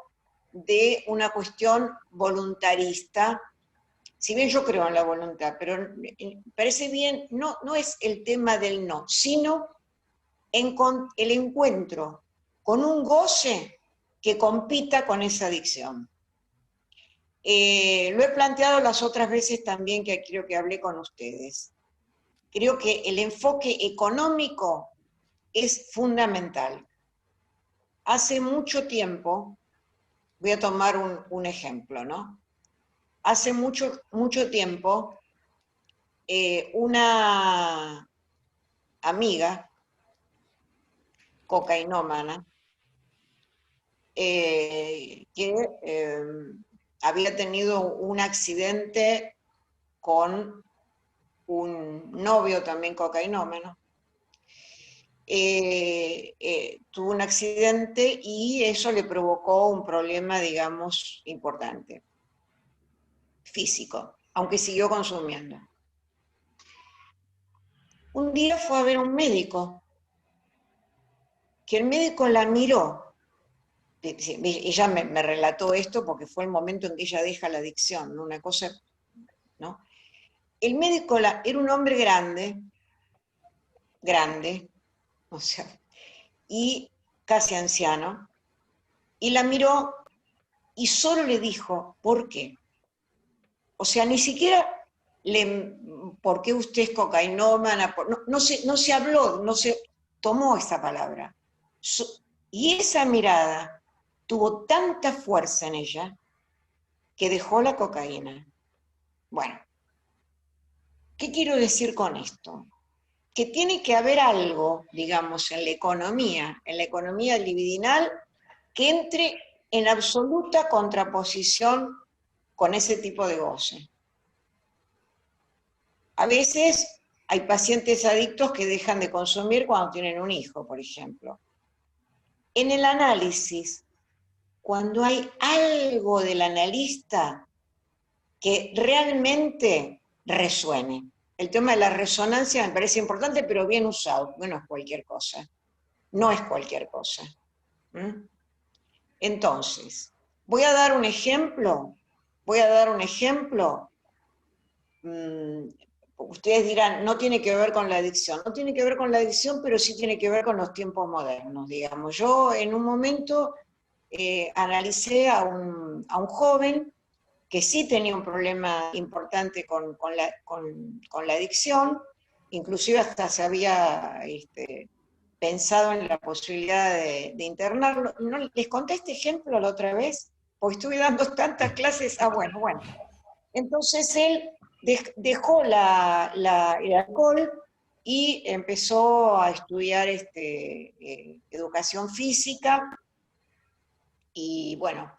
de una cuestión voluntarista, si bien yo creo en la voluntad, pero parece bien, no es el tema del no, sino el encuentro con un goce que compita con esa adicción. Lo he planteado las otras veces también que creo que hablé con ustedes. Creo que el enfoque económico es fundamental. Hace mucho tiempo, voy a tomar un ejemplo, ¿no? Hace mucho tiempo, una amiga cocainómana que había tenido un accidente con un novio también cocainómano, tuvo un accidente y eso le provocó un problema, digamos, importante, físico, aunque siguió consumiendo. Un día fue a ver a un médico, que el médico la miró. Ella me relató esto porque fue el momento en que ella deja la adicción, ¿no? Una cosa, ¿no? El médico era un hombre grande, o sea, y casi anciano, y la miró y solo le dijo, ¿por qué? O sea, ni siquiera ¿por qué usted es cocainómana? No se habló, no se tomó esa palabra. Y esa mirada tuvo tanta fuerza en ella que dejó la cocaína. Bueno, ¿qué quiero decir con esto? Que tiene que haber algo, digamos, en la economía libidinal, que entre en absoluta contraposición con ese tipo de goce. A veces hay pacientes adictos que dejan de consumir cuando tienen un hijo, por ejemplo. En el análisis, cuando hay algo del analista que realmente resuene. El tema de la resonancia me parece importante, pero bien usado, no es cualquier cosa. No es cualquier cosa. Entonces, voy a dar un ejemplo. Ustedes dirán, no tiene que ver con la adicción. No tiene que ver con la adicción, pero sí tiene que ver con los tiempos modernos, digamos. Yo en un momento analicé a un joven que sí tenía un problema importante con la adicción, inclusive hasta se había pensado en la posibilidad de internarlo. ¿No les conté este ejemplo la otra vez? Porque estuve dando tantas clases. Bueno. Entonces él dejó el alcohol y empezó a estudiar educación física, y bueno,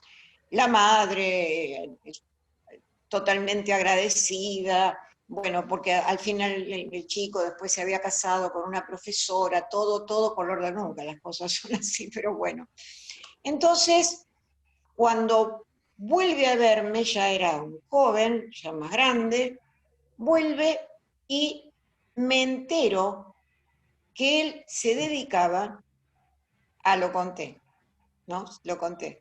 la madre totalmente agradecida, bueno, porque al final el chico después se había casado con una profesora, todo color de nunca, las cosas son así, pero bueno. Entonces, cuando vuelve a verme, ya era un joven, ya más grande, vuelve y me entero que él se dedicaba, lo conté, ¿no? Lo conté.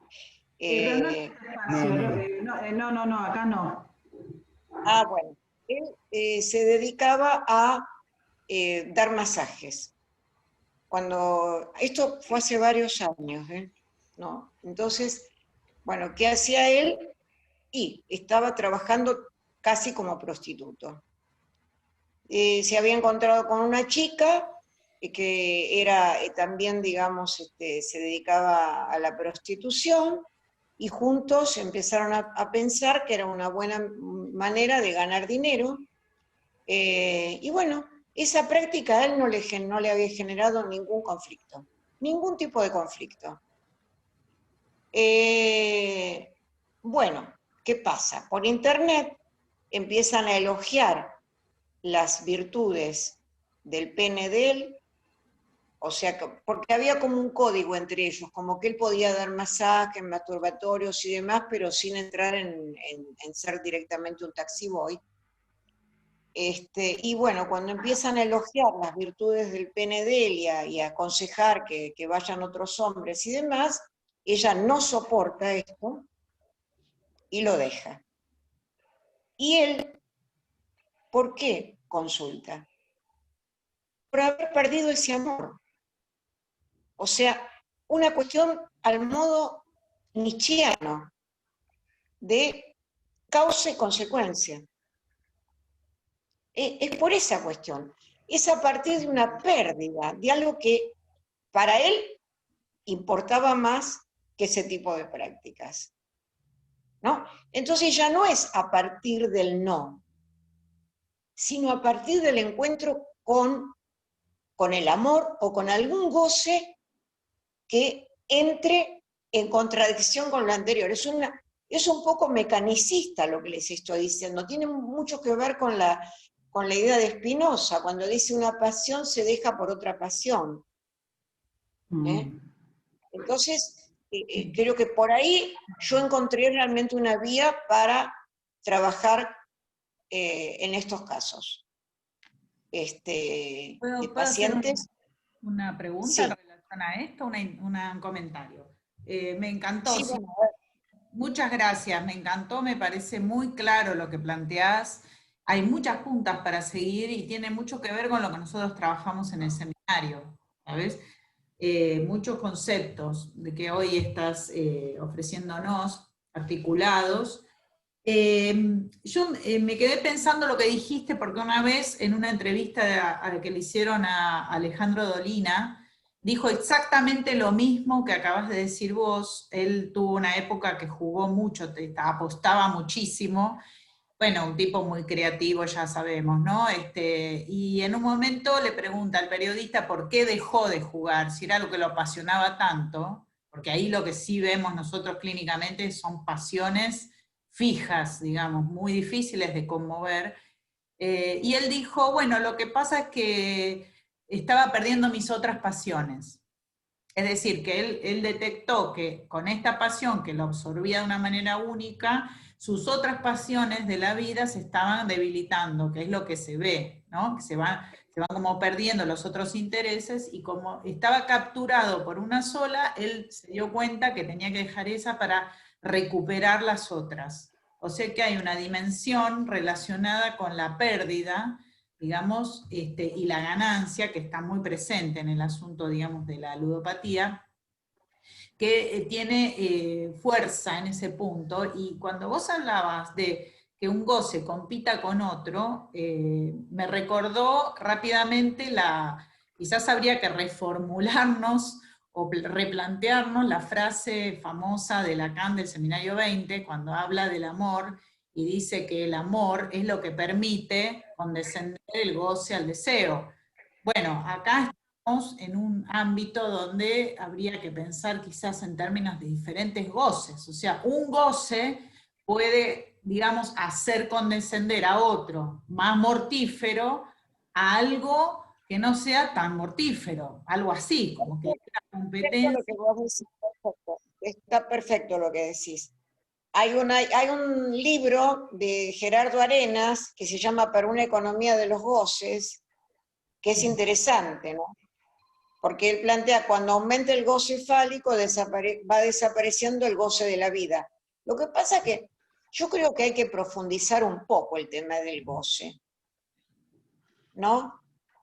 No, acá no. Bueno, él se dedicaba a dar masajes. Esto fue hace varios años, ¿no? Entonces, bueno, ¿qué hacía él? Y estaba trabajando casi como prostituto. Se había encontrado con una chica que era también, digamos, se dedicaba a la prostitución, y juntos empezaron a pensar que era una buena manera de ganar dinero. Y bueno, esa práctica a él no le había generado ningún conflicto, ningún tipo de conflicto. Bueno, ¿qué pasa? Por internet empiezan a elogiar las virtudes del pene de él, o sea, porque había como un código entre ellos, como que él podía dar masajes masturbatorios y demás, pero sin entrar en ser directamente un taxi boy. Y bueno, cuando empiezan a elogiar las virtudes del pene de él y a aconsejar que vayan otros hombres y demás, ella no soporta esto y lo deja. Y él, ¿por qué consulta? Por haber perdido ese amor. O sea, una cuestión al modo nietzscheano de causa y consecuencia. Es por esa cuestión. Es a partir de una pérdida, de algo que para él importaba más que ese tipo de prácticas, ¿no? Entonces ya no es a partir del no, sino a partir del encuentro con el amor o con algún goce que entre en contradicción con lo anterior. Es un poco mecanicista lo que les estoy diciendo, tiene mucho que ver con la idea de Spinoza, cuando dice una pasión se deja por otra pasión. Entonces, creo que por ahí yo encontré realmente una vía para trabajar en estos casos. ¿Puedo pacientes. hacer una pregunta Sí. en relación a esto? Un comentario. Me encantó. Sí, Sí. bueno, Muchas gracias, me encantó, me parece muy claro lo que planteás. Hay muchas puntas para seguir y tiene mucho que ver con lo que nosotros trabajamos en el seminario, ¿sabes? Muchos conceptos de que hoy estás ofreciéndonos, articulados. Yo me quedé pensando lo que dijiste, porque una vez en una entrevista que le hicieron a Alejandro Dolina, dijo exactamente lo mismo que acabas de decir vos. Él tuvo una época que jugó mucho, apostaba muchísimo. Bueno, un tipo muy creativo, ya sabemos, ¿no? Y en un momento le pregunta al periodista por qué dejó de jugar, si era lo que lo apasionaba tanto, porque ahí lo que sí vemos nosotros clínicamente son pasiones fijas, digamos, muy difíciles de conmover. Y él dijo, bueno, lo que pasa es que estaba perdiendo mis otras pasiones. Es decir, que él detectó que con esta pasión que lo absorbía de una manera única, sus otras pasiones de la vida se estaban debilitando, que es lo que se ve, ¿no? Que se van como perdiendo los otros intereses, y como estaba capturado por una sola, él se dio cuenta que tenía que dejar esa para recuperar las otras. O sea que hay una dimensión relacionada con la pérdida, digamos, y la ganancia, que está muy presente en el asunto, digamos, de la ludopatía, que tiene fuerza en ese punto. Y cuando vos hablabas de que un goce compita con otro, me recordó rápidamente quizás habría que reformularnos o replantearnos la frase famosa de Lacan del Seminario 20, cuando habla del amor, y dice que el amor es lo que permite condescender el goce al deseo. Bueno, acá estamos en un ámbito donde habría que pensar quizás en términos de diferentes goces. O sea, un goce puede, digamos, hacer condescender a otro más mortífero a algo que no sea tan mortífero, algo así, como que la competencia. Está perfecto lo que decís. Hay un libro de Gerardo Arenas que se llama Para una economía de los goces, que es interesante, ¿no? Porque él plantea, cuando aumenta el goce fálico, va desapareciendo el goce de la vida. Lo que pasa es que yo creo que hay que profundizar un poco el tema del goce, ¿no?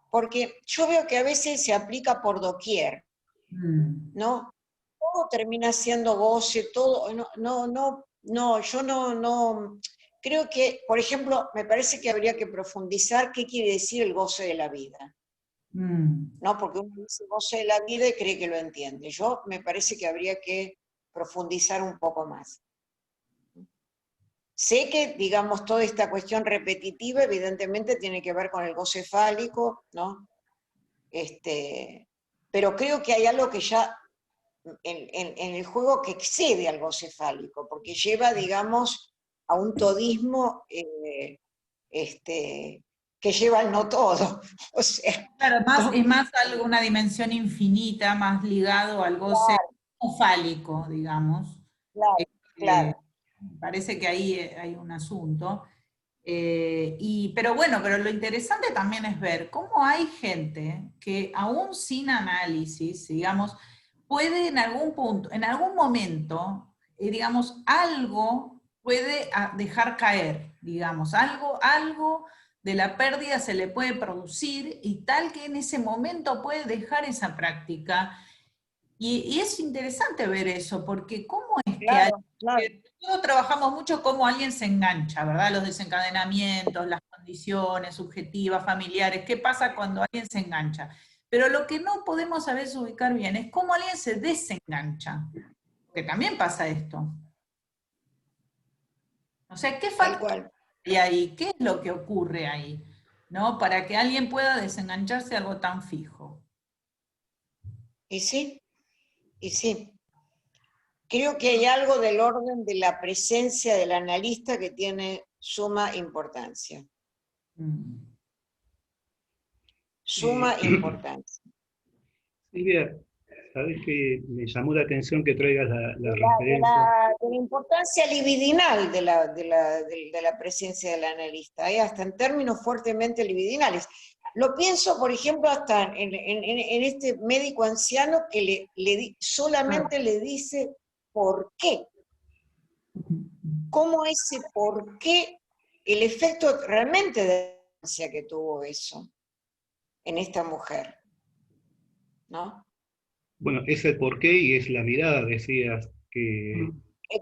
Porque yo veo que a veces se aplica por doquier, ¿no? Todo termina siendo goce, todo, yo no, creo que, por ejemplo, me parece que habría que profundizar qué quiere decir el goce de la vida. ¿No? Porque uno dice goce de la vida y cree que lo entiende. Yo me parece que habría que profundizar un poco más. Sé que, digamos, toda esta cuestión repetitiva evidentemente tiene que ver con el goce fálico, ¿no? Pero creo que hay algo que ya en el juego que excede al goce fálico, porque lleva, digamos, a un todismo que lleva el no todo. O sea, Claro, es más algo, una dimensión infinita, más ligado al goce fálico, digamos. claro, claro. Parece que ahí hay un asunto. Pero bueno, pero lo interesante también es ver cómo hay gente que aún sin análisis, digamos, puede en algún punto, en algún momento, digamos, algo puede dejar caer, digamos, algo de la pérdida se le puede producir y tal que en ese momento puede dejar esa práctica. Y es interesante ver eso, porque cómo es Claro, claro. que nosotros trabajamos mucho cómo alguien se engancha, ¿verdad? Los desencadenamientos, las condiciones subjetivas, familiares, qué pasa cuando alguien se engancha. Pero lo que no podemos a veces ubicar bien es cómo alguien se desengancha, porque también pasa esto. O sea, ¿qué Tal falta cual. hay ahí? ¿Qué es lo que ocurre ahí? ¿No? Para que alguien pueda desengancharse de algo tan fijo. Y sí, y sí. Creo que hay algo del orden de la presencia del analista que tiene suma importancia. Suma importancia. Silvia, sabes que me llamó la atención que traigas la De referencia. la importancia libidinal de la presencia del analista, hasta en términos fuertemente libidinales. Lo pienso, por ejemplo, hasta en este médico anciano que solamente le dice por qué. ¿Cómo ese por qué, el efecto realmente de la que tuvo eso en esta mujer? ¿No? Bueno, es el porqué y es la mirada, decías, que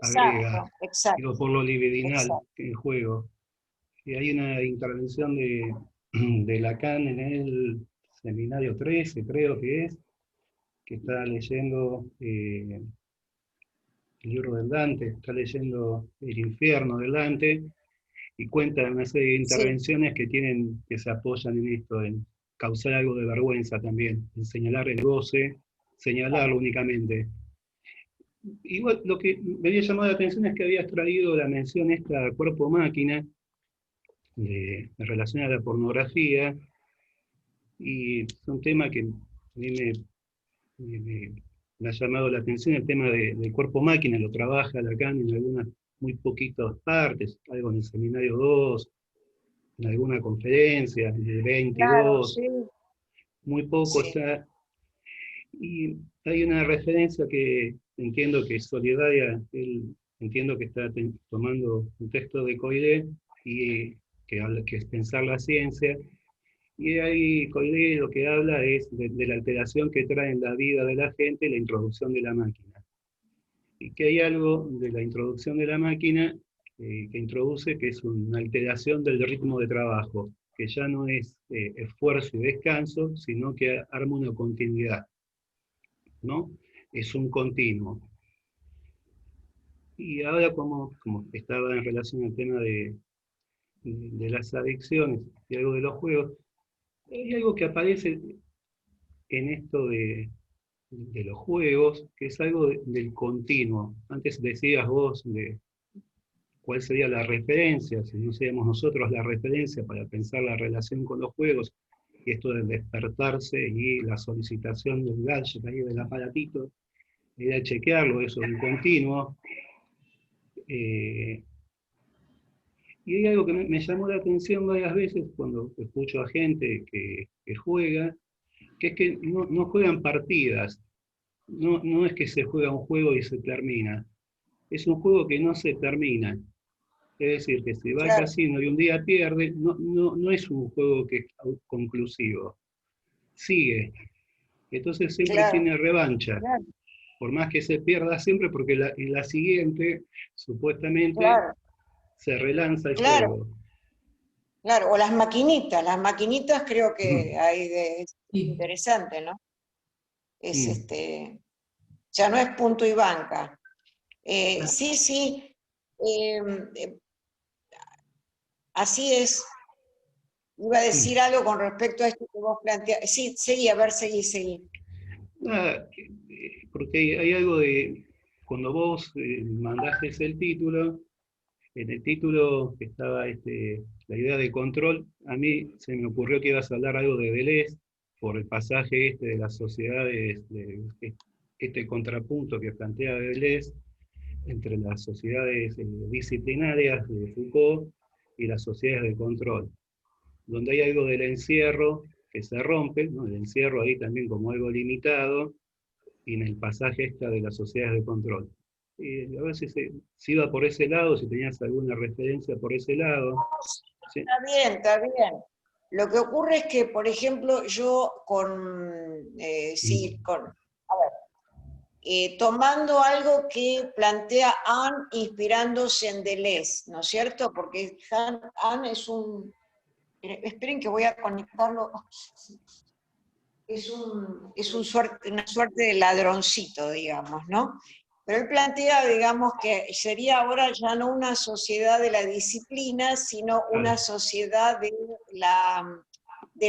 agrega, Exacto, exacto. digo, por lo libidinal Exacto. en juego. Y hay una intervención de Lacan en el seminario 13, creo que está leyendo el libro del Dante, está leyendo El infierno del Dante, y cuenta una serie de Sí, intervenciones que se apoyan en esto, en causar algo de vergüenza también, en señalar el goce, señalarlo únicamente. Igual lo que me había llamado la atención es que habías traído la mención esta cuerpo-máquina, de relación a la pornografía, y es un tema que a mí me ha llamado la atención, el tema del cuerpo-máquina, lo trabaja Lacan en algunas muy poquitas partes, algo en el seminario 2, en alguna conferencia, en el claro, 22, sí. muy poco Sí. está. Y hay una referencia que entiendo que Solidaria, él entiendo que está tomando un texto de Coiré, y que es pensar la ciencia, y ahí Coiré lo que habla es de la alteración que trae en la vida de la gente la introducción de la máquina. Y que hay algo de la introducción de la máquina que introduce, que es una alteración del ritmo de trabajo, que ya no es esfuerzo y descanso, sino que arma una continuidad, ¿no? Es un continuo. Y ahora, como estaba en relación al tema de las adicciones y algo de los juegos, hay algo que aparece en esto de los juegos, que es algo del continuo. Antes decías vos de cuál sería la referencia, si no seríamos nosotros la referencia para pensar la relación con los juegos, y esto del despertarse y la solicitación del gadget ahí del aparatito, ir a chequearlo, eso en continuo. Y hay algo que me llamó la atención varias veces cuando escucho a gente que juega, que es que no juegan partidas. No es que se juega un juego y se termina. Es un juego que no se termina. Es decir, que si va al Claro, casino y un día pierde, no es un juego que es conclusivo. Sigue. Entonces siempre claro, tiene revancha. claro, Por más que se pierda siempre, porque en la siguiente, supuestamente, claro, se relanza el claro, juego. claro. O las maquinitas creo que es Sí. interesante, ¿no? Es Mm. ya no es punto y banca. Sí, sí, así es. Iba a decir algo con respecto a esto que vos planteás. Sí, seguí, a ver, seguí. Nada, porque hay algo de, cuando vos mandaste el título, En el título que estaba la idea de control, a mí se me ocurrió que ibas a hablar algo de Deleuze, por el pasaje de las sociedades, este contrapunto que plantea Deleuze entre las sociedades disciplinarias de Foucault y las sociedades de control, donde hay algo del encierro que se rompe, ¿no? El encierro ahí también como algo limitado, y en el pasaje de las sociedades de control. A ver si iba por ese lado, si tenías alguna referencia por ese lado. ¿Sí? Está bien, está bien. Lo que ocurre es que, por ejemplo, yo tomando algo que plantea Anne inspirándose en Deleuze, ¿no es cierto? Porque Anne es un... Esperen que voy a conectarlo. Es una suerte de ladroncito, digamos, ¿no? Pero él plantea, digamos, que sería ahora ya no una sociedad de la disciplina, sino una sociedad de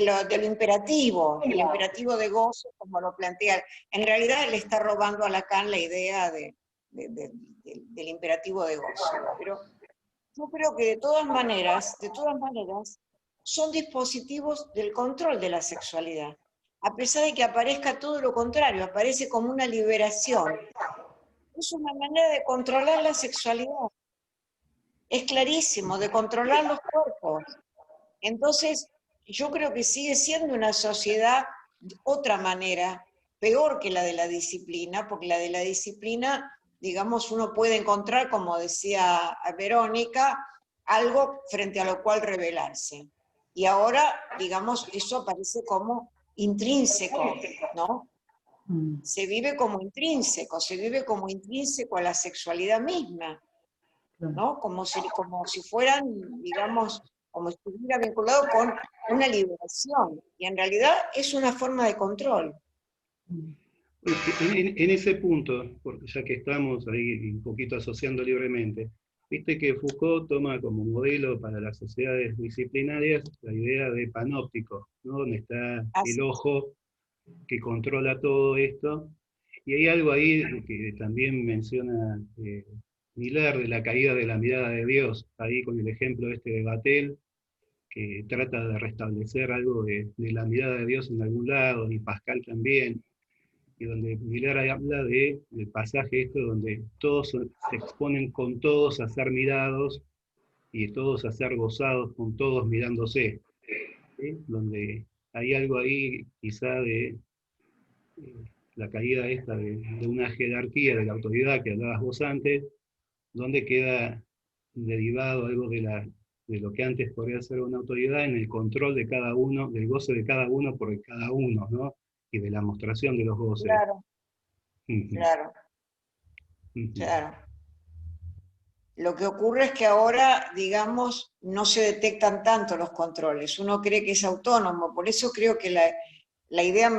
lo imperativo, el imperativo de gozo, como lo plantea. En realidad él está robando a Lacan la idea del imperativo de gozo. Pero yo creo que de todas maneras, son dispositivos del control de la sexualidad. A pesar de que aparezca todo lo contrario, aparece como una liberación. Es una manera de controlar la sexualidad. Es clarísimo, de controlar los cuerpos. Entonces, yo creo que sigue siendo una sociedad de otra manera, peor que la de la disciplina, porque la de la disciplina, digamos, uno puede encontrar, como decía Verónica, algo frente a lo cual rebelarse. Y ahora, digamos, eso aparece como intrínseco, ¿no? Se vive como intrínseco a la sexualidad misma, ¿no? Como si fueran, digamos, como si estuviera vinculado con una liberación, y en realidad es una forma de control. En ese punto, porque ya que estamos ahí un poquito asociando libremente, viste que Foucault toma como modelo para las sociedades disciplinarias la idea de panóptico, ¿no? Donde está el ojo que controla todo esto, y hay algo ahí que también menciona Miller, de la caída de la mirada de Dios, ahí con el ejemplo de Vatel, que trata de restablecer algo de la mirada de Dios en algún lado, y Pascal también, y donde Miller habla del pasaje donde todos se exponen con todos a ser mirados, y todos a ser gozados con todos mirándose, ¿sí? Donde hay algo ahí quizá de la caída de una jerarquía de la autoridad que hablabas vos antes, donde queda derivado algo de lo que antes podría ser una autoridad en el control de cada uno, del goce de cada uno por cada uno, ¿no? Y de la mostración de los goces. Claro, claro. Lo que ocurre es que ahora, digamos, no se detectan tanto los controles. Uno cree que es autónomo, por eso creo que la idea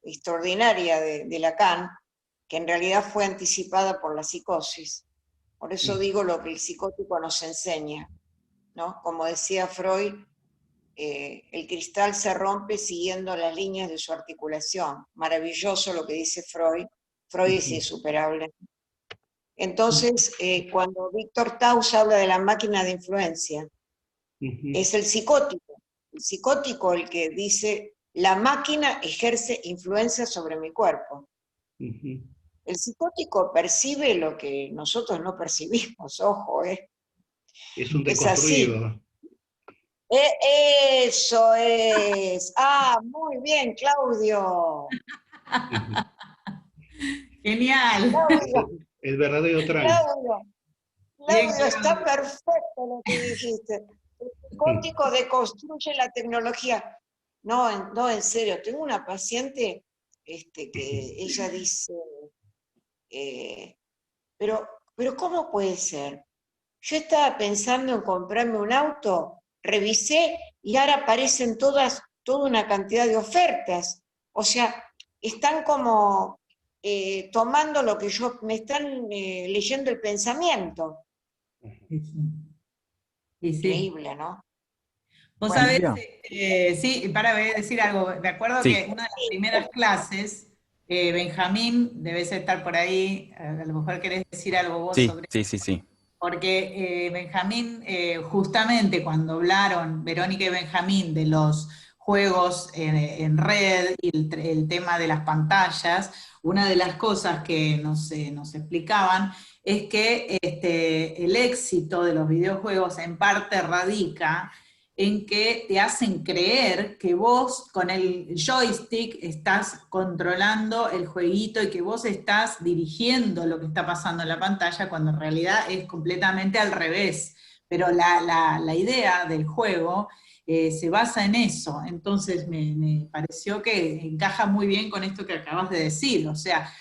extraordinaria de Lacan, que en realidad fue anticipada por la psicosis, por eso digo lo que el psicótico nos enseña, ¿no? Como decía Freud, el cristal se rompe siguiendo las líneas de su articulación. Maravilloso lo que dice Freud. Freud es insuperable. Entonces, cuando Víctor Tauss habla de la máquina de influencia, es el psicótico el que dice, la máquina ejerce influencia sobre mi cuerpo. El psicótico percibe lo que nosotros no percibimos, ojo, Es un deconstruido. Eso es. Ah, muy bien, Claudio. Genial. Claudio, El verdadero trans. Claudio, está perfecto lo que dijiste. El psicótico deconstruye la tecnología. No, en serio, tengo una paciente que ella dice, pero ¿cómo puede ser? Yo estaba pensando en comprarme un auto, revisé y ahora aparecen toda una cantidad de ofertas. O sea, están como tomando lo que me están leyendo el pensamiento. Increíble, ¿no? Vos sabés, sí, voy a decir algo. Me acuerdo que una de las primeras clases, Benjamín, debes estar por ahí, a lo mejor querés decir algo vos sobre eso. Sí. porque Benjamín, justamente cuando hablaron Verónica y Benjamín de los juegos en red y el tema de las pantallas, una de las cosas que nos explicaban es que el éxito de los videojuegos en parte radica en que te hacen creer que vos con el joystick estás controlando el jueguito y que vos estás dirigiendo lo que está pasando en la pantalla, cuando en realidad es completamente al revés. Pero la idea del juego se basa en eso. Entonces me pareció que encaja muy bien con esto que acabas de decir. O sea,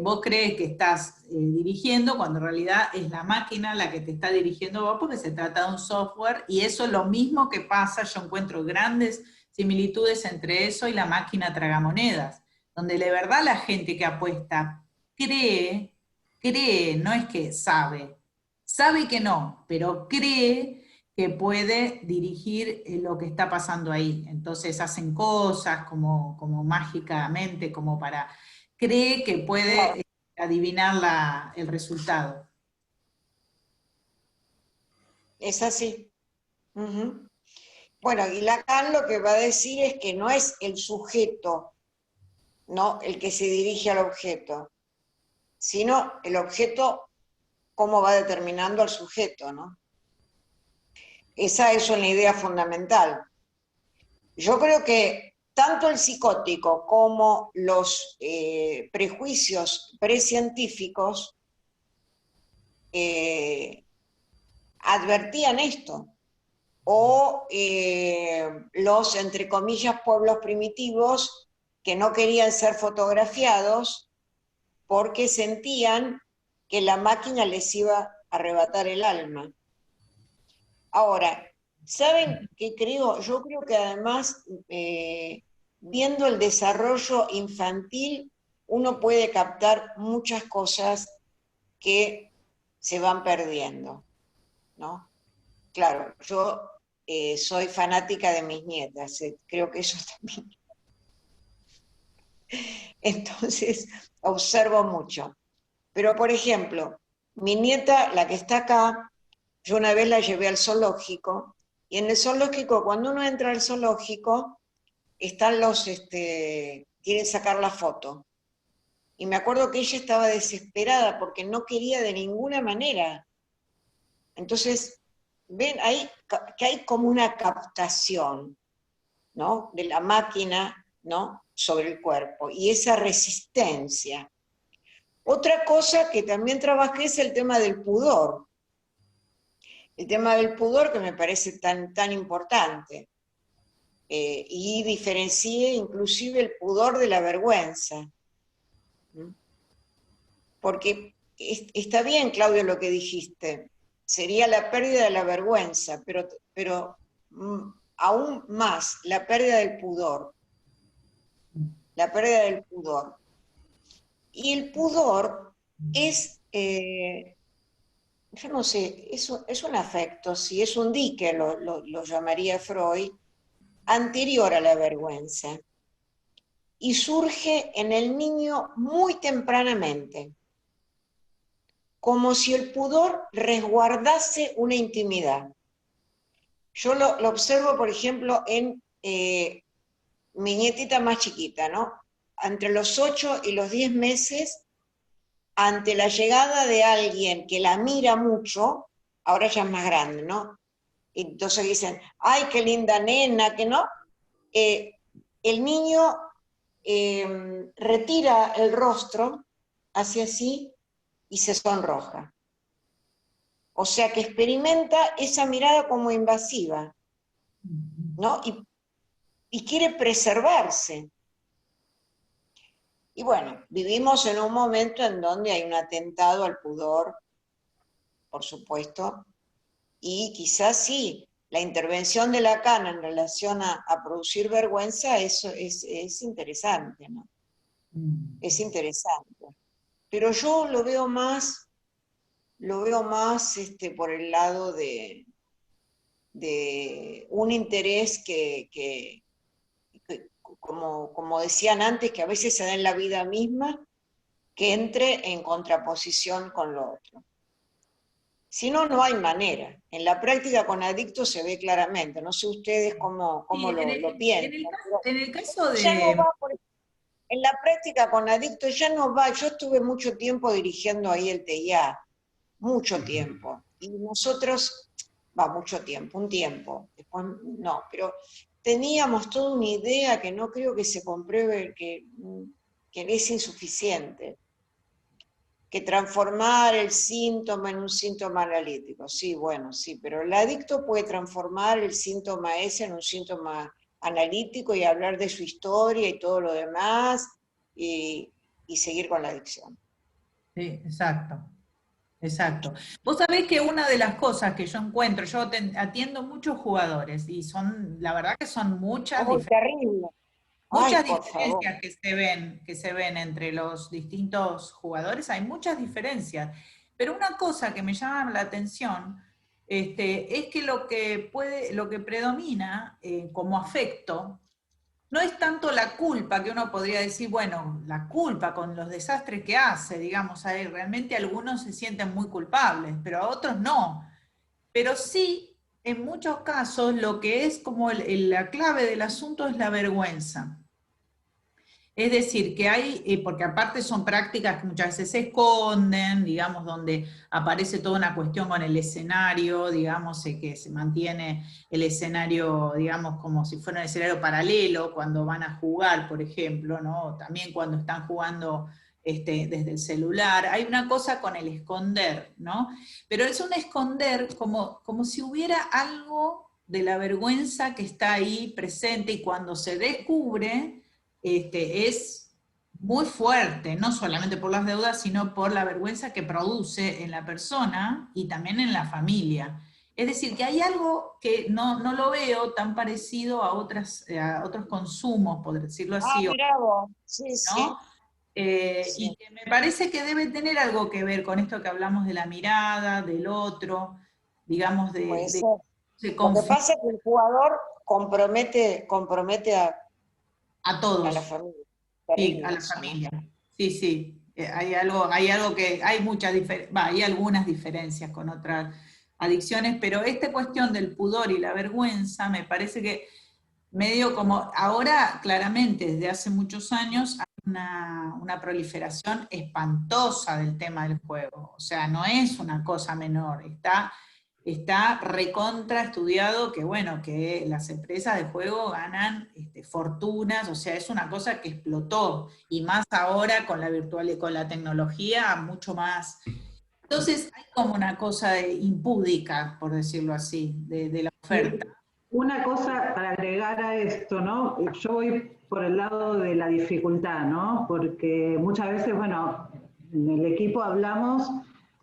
vos crees que estás dirigiendo cuando en realidad es la máquina la que te está dirigiendo vos, porque se trata de un software, y eso es lo mismo que pasa. Yo encuentro grandes similitudes entre eso y la máquina tragamonedas, donde de verdad la gente que apuesta cree, no es que sabe que no, pero cree que puede dirigir lo que está pasando ahí. Entonces hacen cosas como mágicamente, como para cree que puede adivinar el resultado. Es así. Ujú. Bueno, y Lacan lo que va a decir es que no es el sujeto, ¿no?, el que se dirige al objeto, sino el objeto cómo va determinando al sujeto, ¿no? Esa es una idea fundamental. Yo creo que tanto el psicótico como los prejuicios precientíficos advertían esto, o los, entre comillas, pueblos primitivos que no querían ser fotografiados porque sentían que la máquina les iba a arrebatar el alma. Ahora, ¿saben qué creo? Yo creo que además, viendo el desarrollo infantil, uno puede captar muchas cosas que se van perdiendo, ¿no? Claro, yo soy fanática de mis nietas, creo que eso también. Entonces, observo mucho. Pero, por ejemplo, mi nieta, la que está acá, yo una vez la llevé al zoológico, y en el zoológico, cuando uno entra al zoológico, están los, quieren sacar la foto. Y me acuerdo que ella estaba desesperada porque no quería de ninguna manera. Entonces, ven ahí que hay como una captación, ¿no?, de la máquina, ¿no?, sobre el cuerpo, y esa resistencia. Otra cosa que también trabajé es el tema del pudor. El tema del pudor, que me parece tan importante. Y diferencié inclusive el pudor de la vergüenza. Porque está bien, Claudio, lo que dijiste. Sería la pérdida de la vergüenza, pero aún más la pérdida del pudor. La pérdida del pudor. Y el pudor es, yo no sé, es un afecto, si es un dique, lo llamaría Freud, anterior a la vergüenza. Y surge en el niño muy tempranamente, como si el pudor resguardase una intimidad. Yo lo observo, por ejemplo, en mi nietita más chiquita, ¿no? Entre los 8 y los 10 meses, ante la llegada de alguien que la mira mucho, ahora ya es más grande, ¿no? Entonces dicen, ¡ay, qué linda nena! Que no. El niño retira el rostro hacia sí y se sonroja. O sea que experimenta esa mirada como invasiva, ¿no? Y quiere preservarse. Y bueno, vivimos en un momento en donde hay un atentado al pudor, por supuesto, y quizás sí, la intervención de Lacan en relación a producir vergüenza, eso es interesante, ¿no? Es interesante. Pero yo lo veo más por el lado de un interés que como decían antes, que a veces se da en la vida misma, que entre en contraposición con lo otro. Si no, no hay manera. En la práctica con adictos se ve claramente. No sé ustedes cómo lo piensan. En el caso Ya no de... va en la práctica con adictos ya no va. Yo estuve mucho tiempo dirigiendo ahí el TIA, mucho tiempo. Y nosotros, mucho tiempo, un tiempo. Después no, pero teníamos toda una idea que no creo que se compruebe, que es insuficiente. Que transformar el síntoma en un síntoma analítico. Sí, bueno, sí, pero el adicto puede transformar el síntoma ese en un síntoma analítico y hablar de su historia y todo lo demás y seguir con la adicción. Sí, exacto. Exacto. Vos sabés que una de las cosas que yo encuentro, yo atiendo muchos jugadores y la verdad que son muchas terrible. muchas Ay, diferencias que se ven entre los distintos jugadores, hay muchas diferencias. Pero una cosa que me llama la atención es que lo que predomina como afecto no es tanto la culpa, que uno podría decir, bueno, la culpa con los desastres que hace, digamos, realmente algunos se sienten muy culpables, pero a otros no. Pero sí, en muchos casos, lo que es como la clave del asunto es la vergüenza. Es decir, que hay, porque aparte son prácticas que muchas veces se esconden, digamos, donde aparece toda una cuestión con el escenario, digamos, que se mantiene el escenario, digamos, como si fuera un escenario paralelo cuando van a jugar, por ejemplo, ¿no? También cuando están jugando desde el celular. Hay una cosa con el esconder, ¿no? Pero es un esconder como si hubiera algo de la vergüenza que está ahí presente y cuando se descubre es muy fuerte, no solamente por las deudas, sino por la vergüenza que produce en la persona y también en la familia. Es decir, que hay algo que no lo veo tan parecido a otros consumos, por decirlo así. Mirá vos. Sí, ¿no? sí. Sí. Y que me parece que debe tener algo que ver con esto que hablamos de la mirada, del otro, digamos, Puede ser. Lo que pasa es que el jugador compromete a todos. A la familia. Sí, a la familia. Sí, sí. Hay algo que, hay algunas diferencias con otras adicciones, pero esta cuestión del pudor y la vergüenza me parece que medio como, ahora claramente desde hace muchos años hay una proliferación espantosa del tema del juego. O sea, no es una cosa menor, está recontra estudiado que, bueno, que las empresas de juego ganan fortunas, o sea, es una cosa que explotó, y más ahora con la virtual y con la tecnología, mucho más. Entonces hay como una cosa impúdica, por decirlo así, de la oferta. Una cosa para agregar a esto, ¿no? Yo voy por el lado de la dificultad, ¿no? Porque muchas veces, bueno, en el equipo hablamos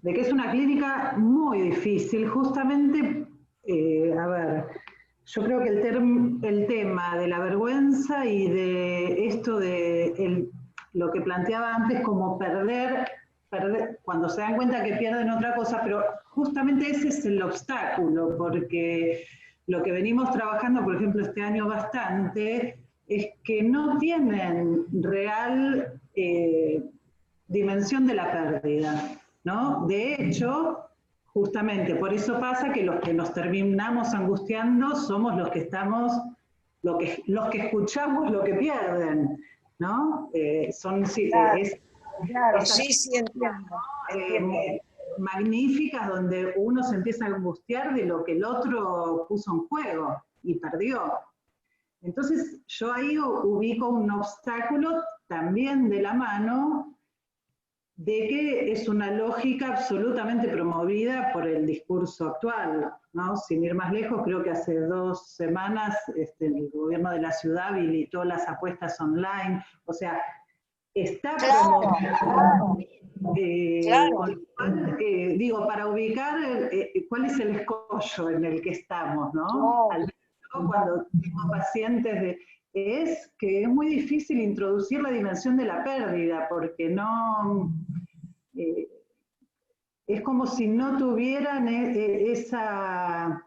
de que es una clínica muy difícil, justamente, a ver, yo creo que el tema de la vergüenza y de esto de lo que planteaba antes como perder, cuando se dan cuenta que pierden otra cosa, pero justamente ese es el obstáculo, porque lo que venimos trabajando, por ejemplo, este año bastante, es que no tienen real dimensión de la pérdida, ¿no? De hecho, justamente por eso pasa que los que nos terminamos angustiando somos los que estamos, los que escuchamos lo que pierden, ¿no? Claro, sí, entiendo. Magníficas donde uno se empieza a angustiar de lo que el otro puso en juego y perdió. Entonces yo ahí ubico un obstáculo también de la mano de que es una lógica absolutamente promovida por el discurso actual, ¿no? Sin ir más lejos, creo que hace 2 semanas el gobierno de la ciudad habilitó las apuestas online, o sea, está promovido. Digo, para ubicar cuál es el escollo en el que estamos, ¿no? Al menos cuando tengo pacientes es que es muy difícil introducir la dimensión de la pérdida, porque no, es como si no tuvieran esa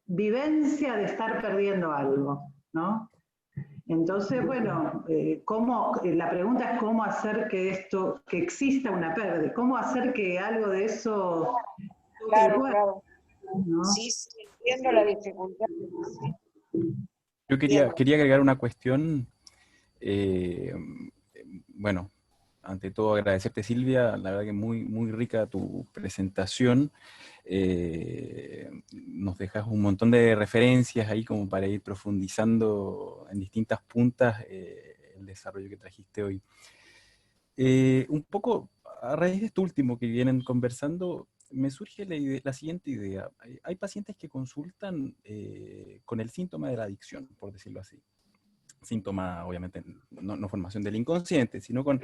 vivencia de estar perdiendo algo, ¿no? Entonces, bueno, la pregunta es cómo hacer que exista una pérdida, cómo hacer que algo de eso Claro, claro. ¿no? Sí, sí, entiendo la dificultad. Yo quería agregar una cuestión. Bueno, ante todo agradecerte, Silvia, la verdad que muy rica tu presentación. Nos dejas un montón de referencias ahí como para ir profundizando en distintas puntas el desarrollo que trajiste hoy. Un poco a raíz de esto último que vienen conversando, me surge la siguiente idea. Hay pacientes que consultan con el síntoma de la adicción, por decirlo así. Síntoma, obviamente, no formación del inconsciente, sino con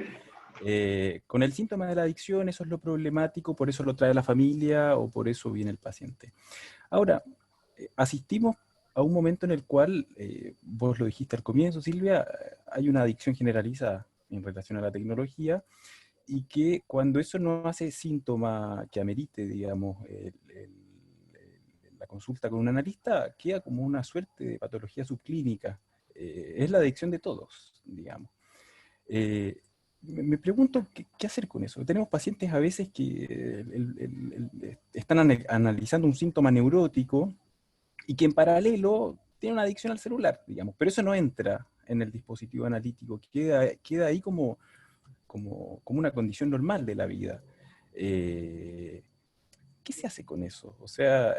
el síntoma de la adicción. Eso es lo problemático, por eso lo trae la familia o por eso viene el paciente. Ahora, asistimos a un momento en el cual, vos lo dijiste al comienzo, Silvia, hay una adicción generalizada en relación a la tecnología, y que cuando eso no hace síntoma que amerite, digamos, la consulta con un analista, queda como una suerte de patología subclínica. Es la adicción de todos, digamos. Me pregunto qué hacer con eso. Tenemos pacientes a veces que están analizando un síntoma neurótico y que en paralelo tiene una adicción al celular, digamos, pero eso no entra en el dispositivo analítico, queda ahí como una condición normal de la vida. ¿Qué se hace con eso? O sea,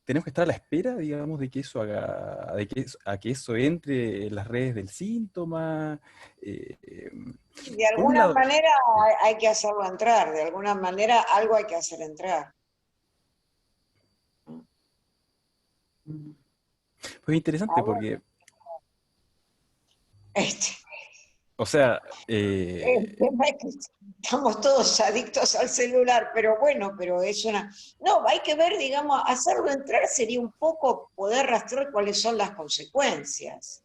tenemos que estar a la espera, digamos, de que eso a que eso entre en las redes del síntoma. De alguna manera hay que hacerlo entrar, de alguna manera algo hay que hacer entrar. Pues interesante porque, o sea... El tema es que estamos todos adictos al celular, pero bueno, pero es una... No, hay que ver, digamos, hacerlo entrar sería un poco poder rastrear cuáles son las consecuencias.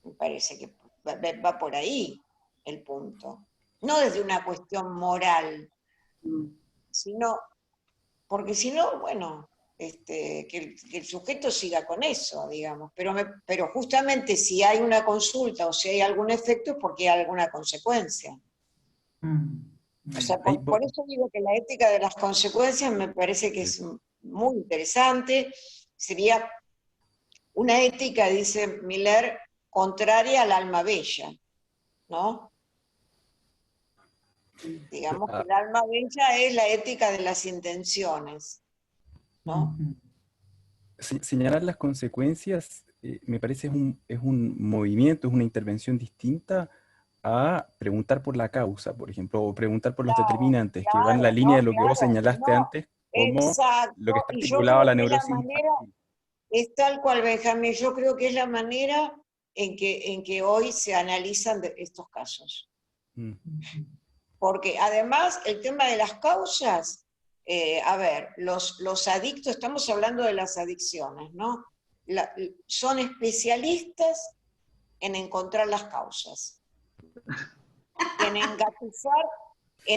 Me parece que va por ahí el punto. No desde una cuestión moral, sino, porque si no, bueno, que el sujeto siga con eso, digamos. Pero justamente si hay una consulta o si hay algún efecto es porque hay alguna consecuencia. O sea, por eso digo que la ética de las consecuencias me parece que es muy interesante. Sería una ética, dice Miller, contraria al alma bella, ¿no? Digamos que el alma bella es la ética de las intenciones, ¿no? Señalar las consecuencias me parece es un movimiento, es una intervención distinta a preguntar por la causa, por ejemplo, o preguntar por los determinantes, que va en la línea de lo que vos señalaste antes, como lo que está articulado a la neurosis infantil. Es tal cual, Benjamín, yo creo que es la manera en que hoy se analizan estos casos. Porque además el tema de las causas, a ver, los adictos, estamos hablando de las adicciones, ¿no? Son especialistas en encontrar las causas, en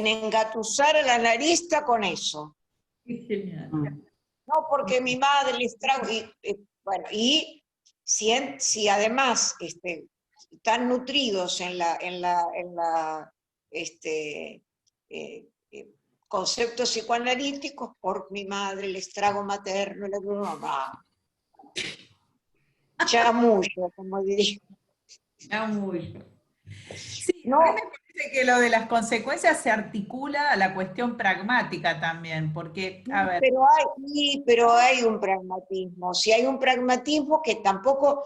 engatusar al analista con eso. Qué genial. No, porque mi madre les trago, bueno, y si además están nutridos en conceptos psicoanalíticos, por mi madre, el estrago materno, la mamá. Chamullo, como diría. Chamullo. Sí, no. a mí me parece que lo de las consecuencias se articula a la cuestión pragmática también, porque, a ver... Pero hay un pragmatismo. Si hay un pragmatismo que tampoco...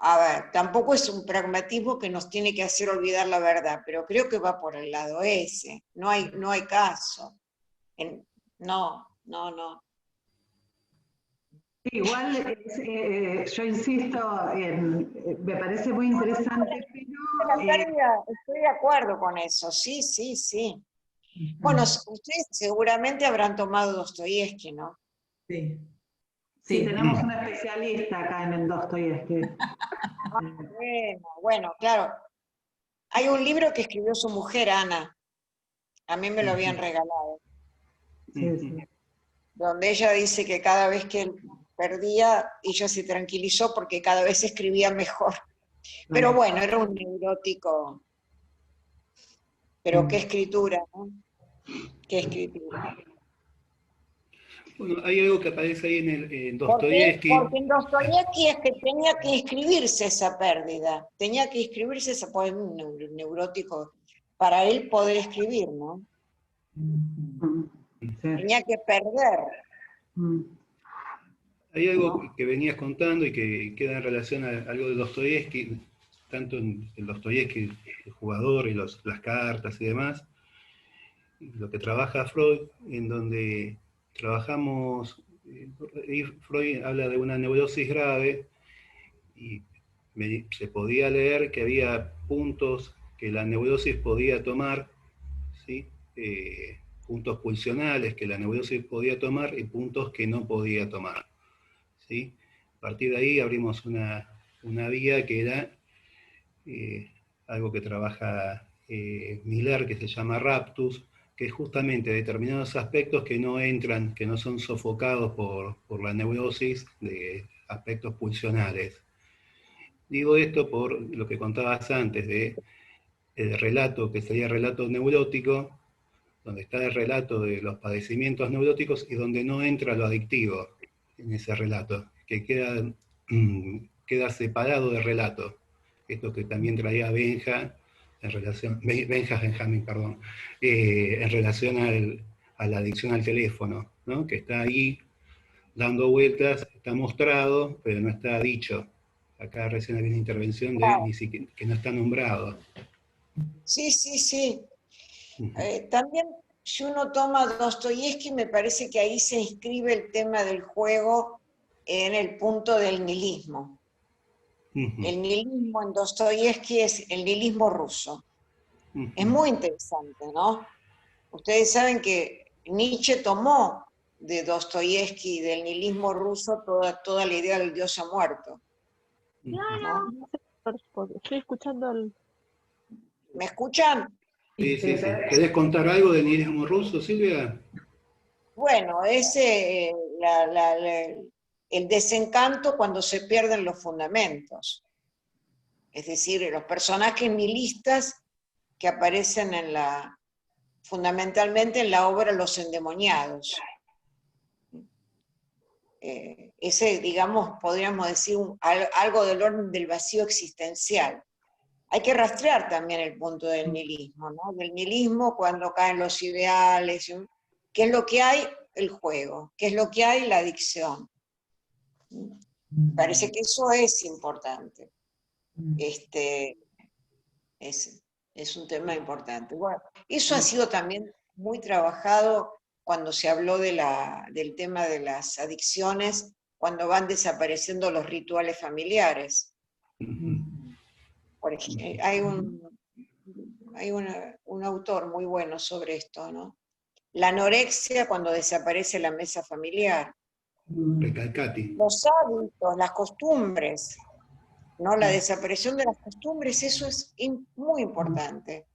A ver, tampoco es un pragmatismo que nos tiene que hacer olvidar la verdad, pero creo que va por el lado ese. No hay caso. No. Igual, yo insisto, me parece muy interesante, pero... Estoy de acuerdo con eso, sí. Bueno, ustedes seguramente habrán tomado Dostoyevsky, ¿no? Sí. Sí, tenemos un especialista acá en el Dostoyevsky. Bueno, claro. Hay un libro que escribió su mujer, Ana. A mí me lo habían regalado. Sí. Donde ella dice que cada vez que él perdía, ella se tranquilizó porque cada vez escribía mejor. Pero bueno, era un neurótico. Pero qué escritura, ¿no? que escritura. Bueno, hay algo que aparece ahí en Porque Dostoyevsky. en Dostoyevsky es que tenía que inscribirse esa pérdida, tenía que inscribirse esa, pues un neurótico, para él poder escribir, ¿no? Sí. Tenía que perder. Hay algo que venías contando y que queda en relación a algo de Dostoyevsky, tanto en el Dostoyevsky, el jugador y las cartas y demás, lo que trabaja Freud, en donde trabajamos, Freud habla de una neurosis grave, y se podía leer que había puntos que la neurosis podía tomar, ¿sí? Puntos pulsionales que la neurosis podía tomar y puntos que no podía tomar, ¿sí? A partir de ahí abrimos una vía que era algo que trabaja Miller, que se llama Raptus, que es justamente determinados aspectos que no entran, que no son sofocados por la neurosis de aspectos pulsionales. Digo esto por lo que contabas antes de el relato, que sería relato neurótico, donde está el relato de los padecimientos neuróticos y donde no entra lo adictivo en ese relato, que queda separado del relato. Esto que también traía Benjamin, en relación a la adicción al teléfono, ¿no? Que está ahí dando vueltas, está mostrado, pero no está dicho. Acá recién había una intervención de ni siquiera, que no está nombrado. Sí, sí, sí. También, si uno toma Dostoyevsky, me parece que ahí se inscribe el tema del juego en el punto del nihilismo. El nihilismo en Dostoyevsky es el nihilismo ruso. Es muy interesante, ¿no? Ustedes saben que Nietzsche tomó de Dostoyevsky, del nihilismo ruso, toda la idea del Dios ha muerto. ¿No? Estoy escuchando el... ¿Me escuchan? Sí, sí, sí. ¿Querés contar algo del nihilismo ruso, Silvia? Bueno, es el desencanto cuando se pierden los fundamentos. Es decir, los personajes nihilistas que aparecen fundamentalmente en la obra Los endemoniados. Ese, digamos, podríamos decir algo del orden del vacío existencial. Hay que rastrear también el punto del nihilismo, ¿no? Del nihilismo cuando caen los ideales. ¿Qué es lo que hay? El juego. ¿Qué es lo que hay? La adicción. Parece que eso es importante. Es un tema importante. Bueno, eso ha sido también muy trabajado cuando se habló del tema de las adicciones, cuando van desapareciendo los rituales familiares. Por ejemplo, hay un autor muy bueno sobre esto, ¿no? La anorexia cuando desaparece la mesa familiar. Recalcati. Los hábitos, las costumbres, ¿no? La desaparición de las costumbres, eso es muy importante.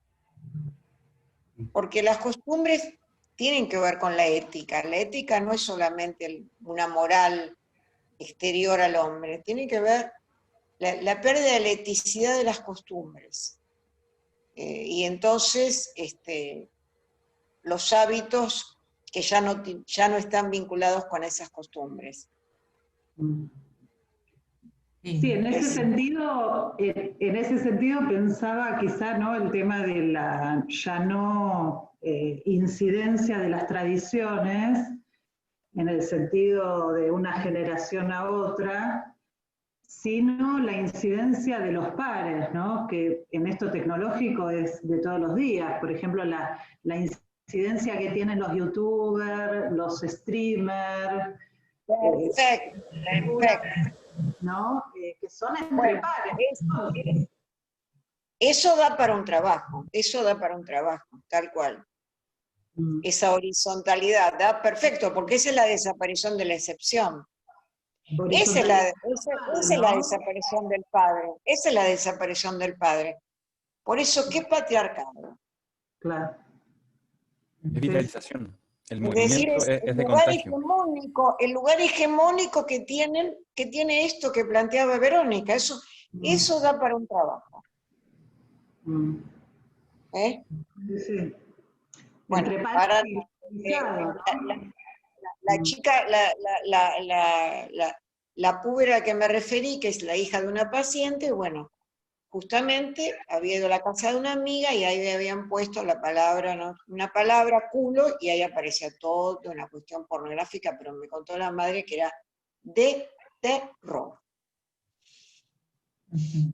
Porque las costumbres tienen que ver con la ética. La ética no es solamente una moral exterior al hombre, tiene que ver la pérdida de la eticidad de las costumbres. Y entonces los hábitos que ya no están vinculados con esas costumbres. Sí, en ese sentido pensaba quizá, ¿no?, el tema de la ya no incidencia de las tradiciones, en el sentido de una generación a otra, sino la incidencia de los pares, ¿no?, que en esto tecnológico es de todos los días. Por ejemplo, la incidencia que tienen los youtubers, los streamers, Perfecto, perfecto. ¿no? Que son entre pares. Eso da para un trabajo, tal cual. Esa horizontalidad da perfecto, porque esa es la desaparición de la excepción. Esa es la desaparición del padre. Esa es la desaparición del padre. Por eso, ¿qué patriarcado? Claro. Es vitalización. El Es decir, movimiento es es el de lugar contagio. hegemónico, el lugar hegemónico que tiene esto que planteaba Verónica. Eso da para un trabajo. Sí. Bueno, Entre ahora padres y la chica, la púbera a que me referí, que es la hija de una paciente, bueno, justamente había ido a la casa de una amiga y ahí le habían puesto la palabra, ¿no? Una palabra, culo, y ahí aparecía todo, una cuestión pornográfica, pero me contó la madre que era de terror. Sí,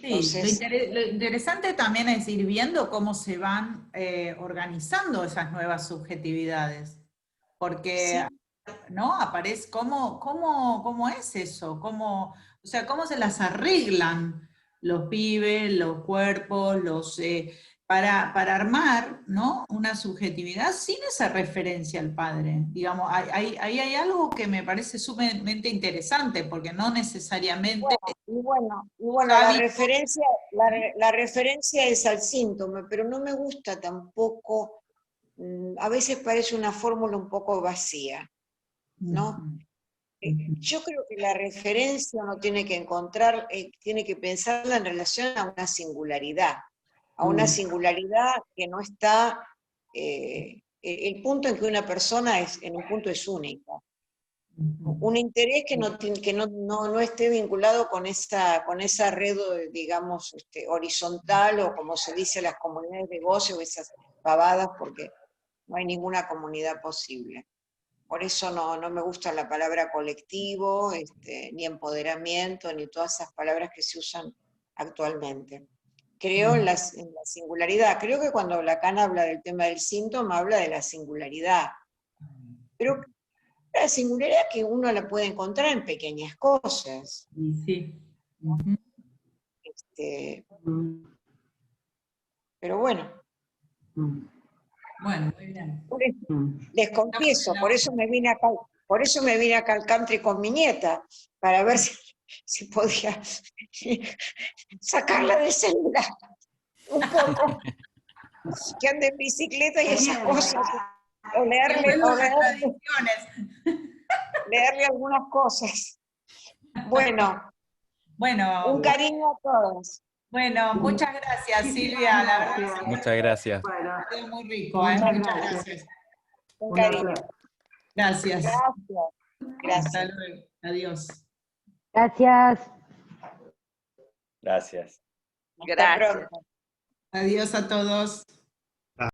Entonces, lo interesante también es ir viendo cómo se van organizando esas nuevas subjetividades, porque sí, ¿no? Aparece, ¿cómo es eso? O sea, ¿cómo se las arreglan los pibes, los cuerpos, para armar, ¿no? Una subjetividad sin esa referencia al padre? Digamos, ahí hay algo que me parece sumamente interesante, porque no necesariamente la Javi, referencia, la referencia es al síntoma, pero no me gusta tampoco, a veces parece una fórmula un poco vacía, ¿no? Yo creo que la referencia uno tiene que encontrar, tiene que pensarla en relación a una singularidad que no está, el punto en que una persona en un punto es única. Un interés que no esté vinculado con esa red, digamos, horizontal, o como se dice, las comunidades de goce o esas pavadas, porque no hay ninguna comunidad posible. Por eso no me gusta la palabra colectivo, ni empoderamiento, ni todas esas palabras que se usan actualmente. Creo en la singularidad. Creo que cuando Lacan habla del tema del síntoma, habla de la singularidad. Pero la singularidad que uno la puede encontrar en pequeñas cosas. sí. Pero bueno. Bueno, muy bien. Les confieso, por eso me vine acá al country con mi nieta, para ver si podía sacarla del celular un poco, que ande en bicicleta y esas cosas, o leerle algunas cosas. Bueno, un cariño a todos. Bueno, muchas gracias, Silvia, la verdad es que Muchas gracias. fue muy rico, muchas gracias. Un cariño. Gracias. Gracias. Hasta luego. Adiós. Gracias. Gracias. Hasta pronto. Adiós a todos.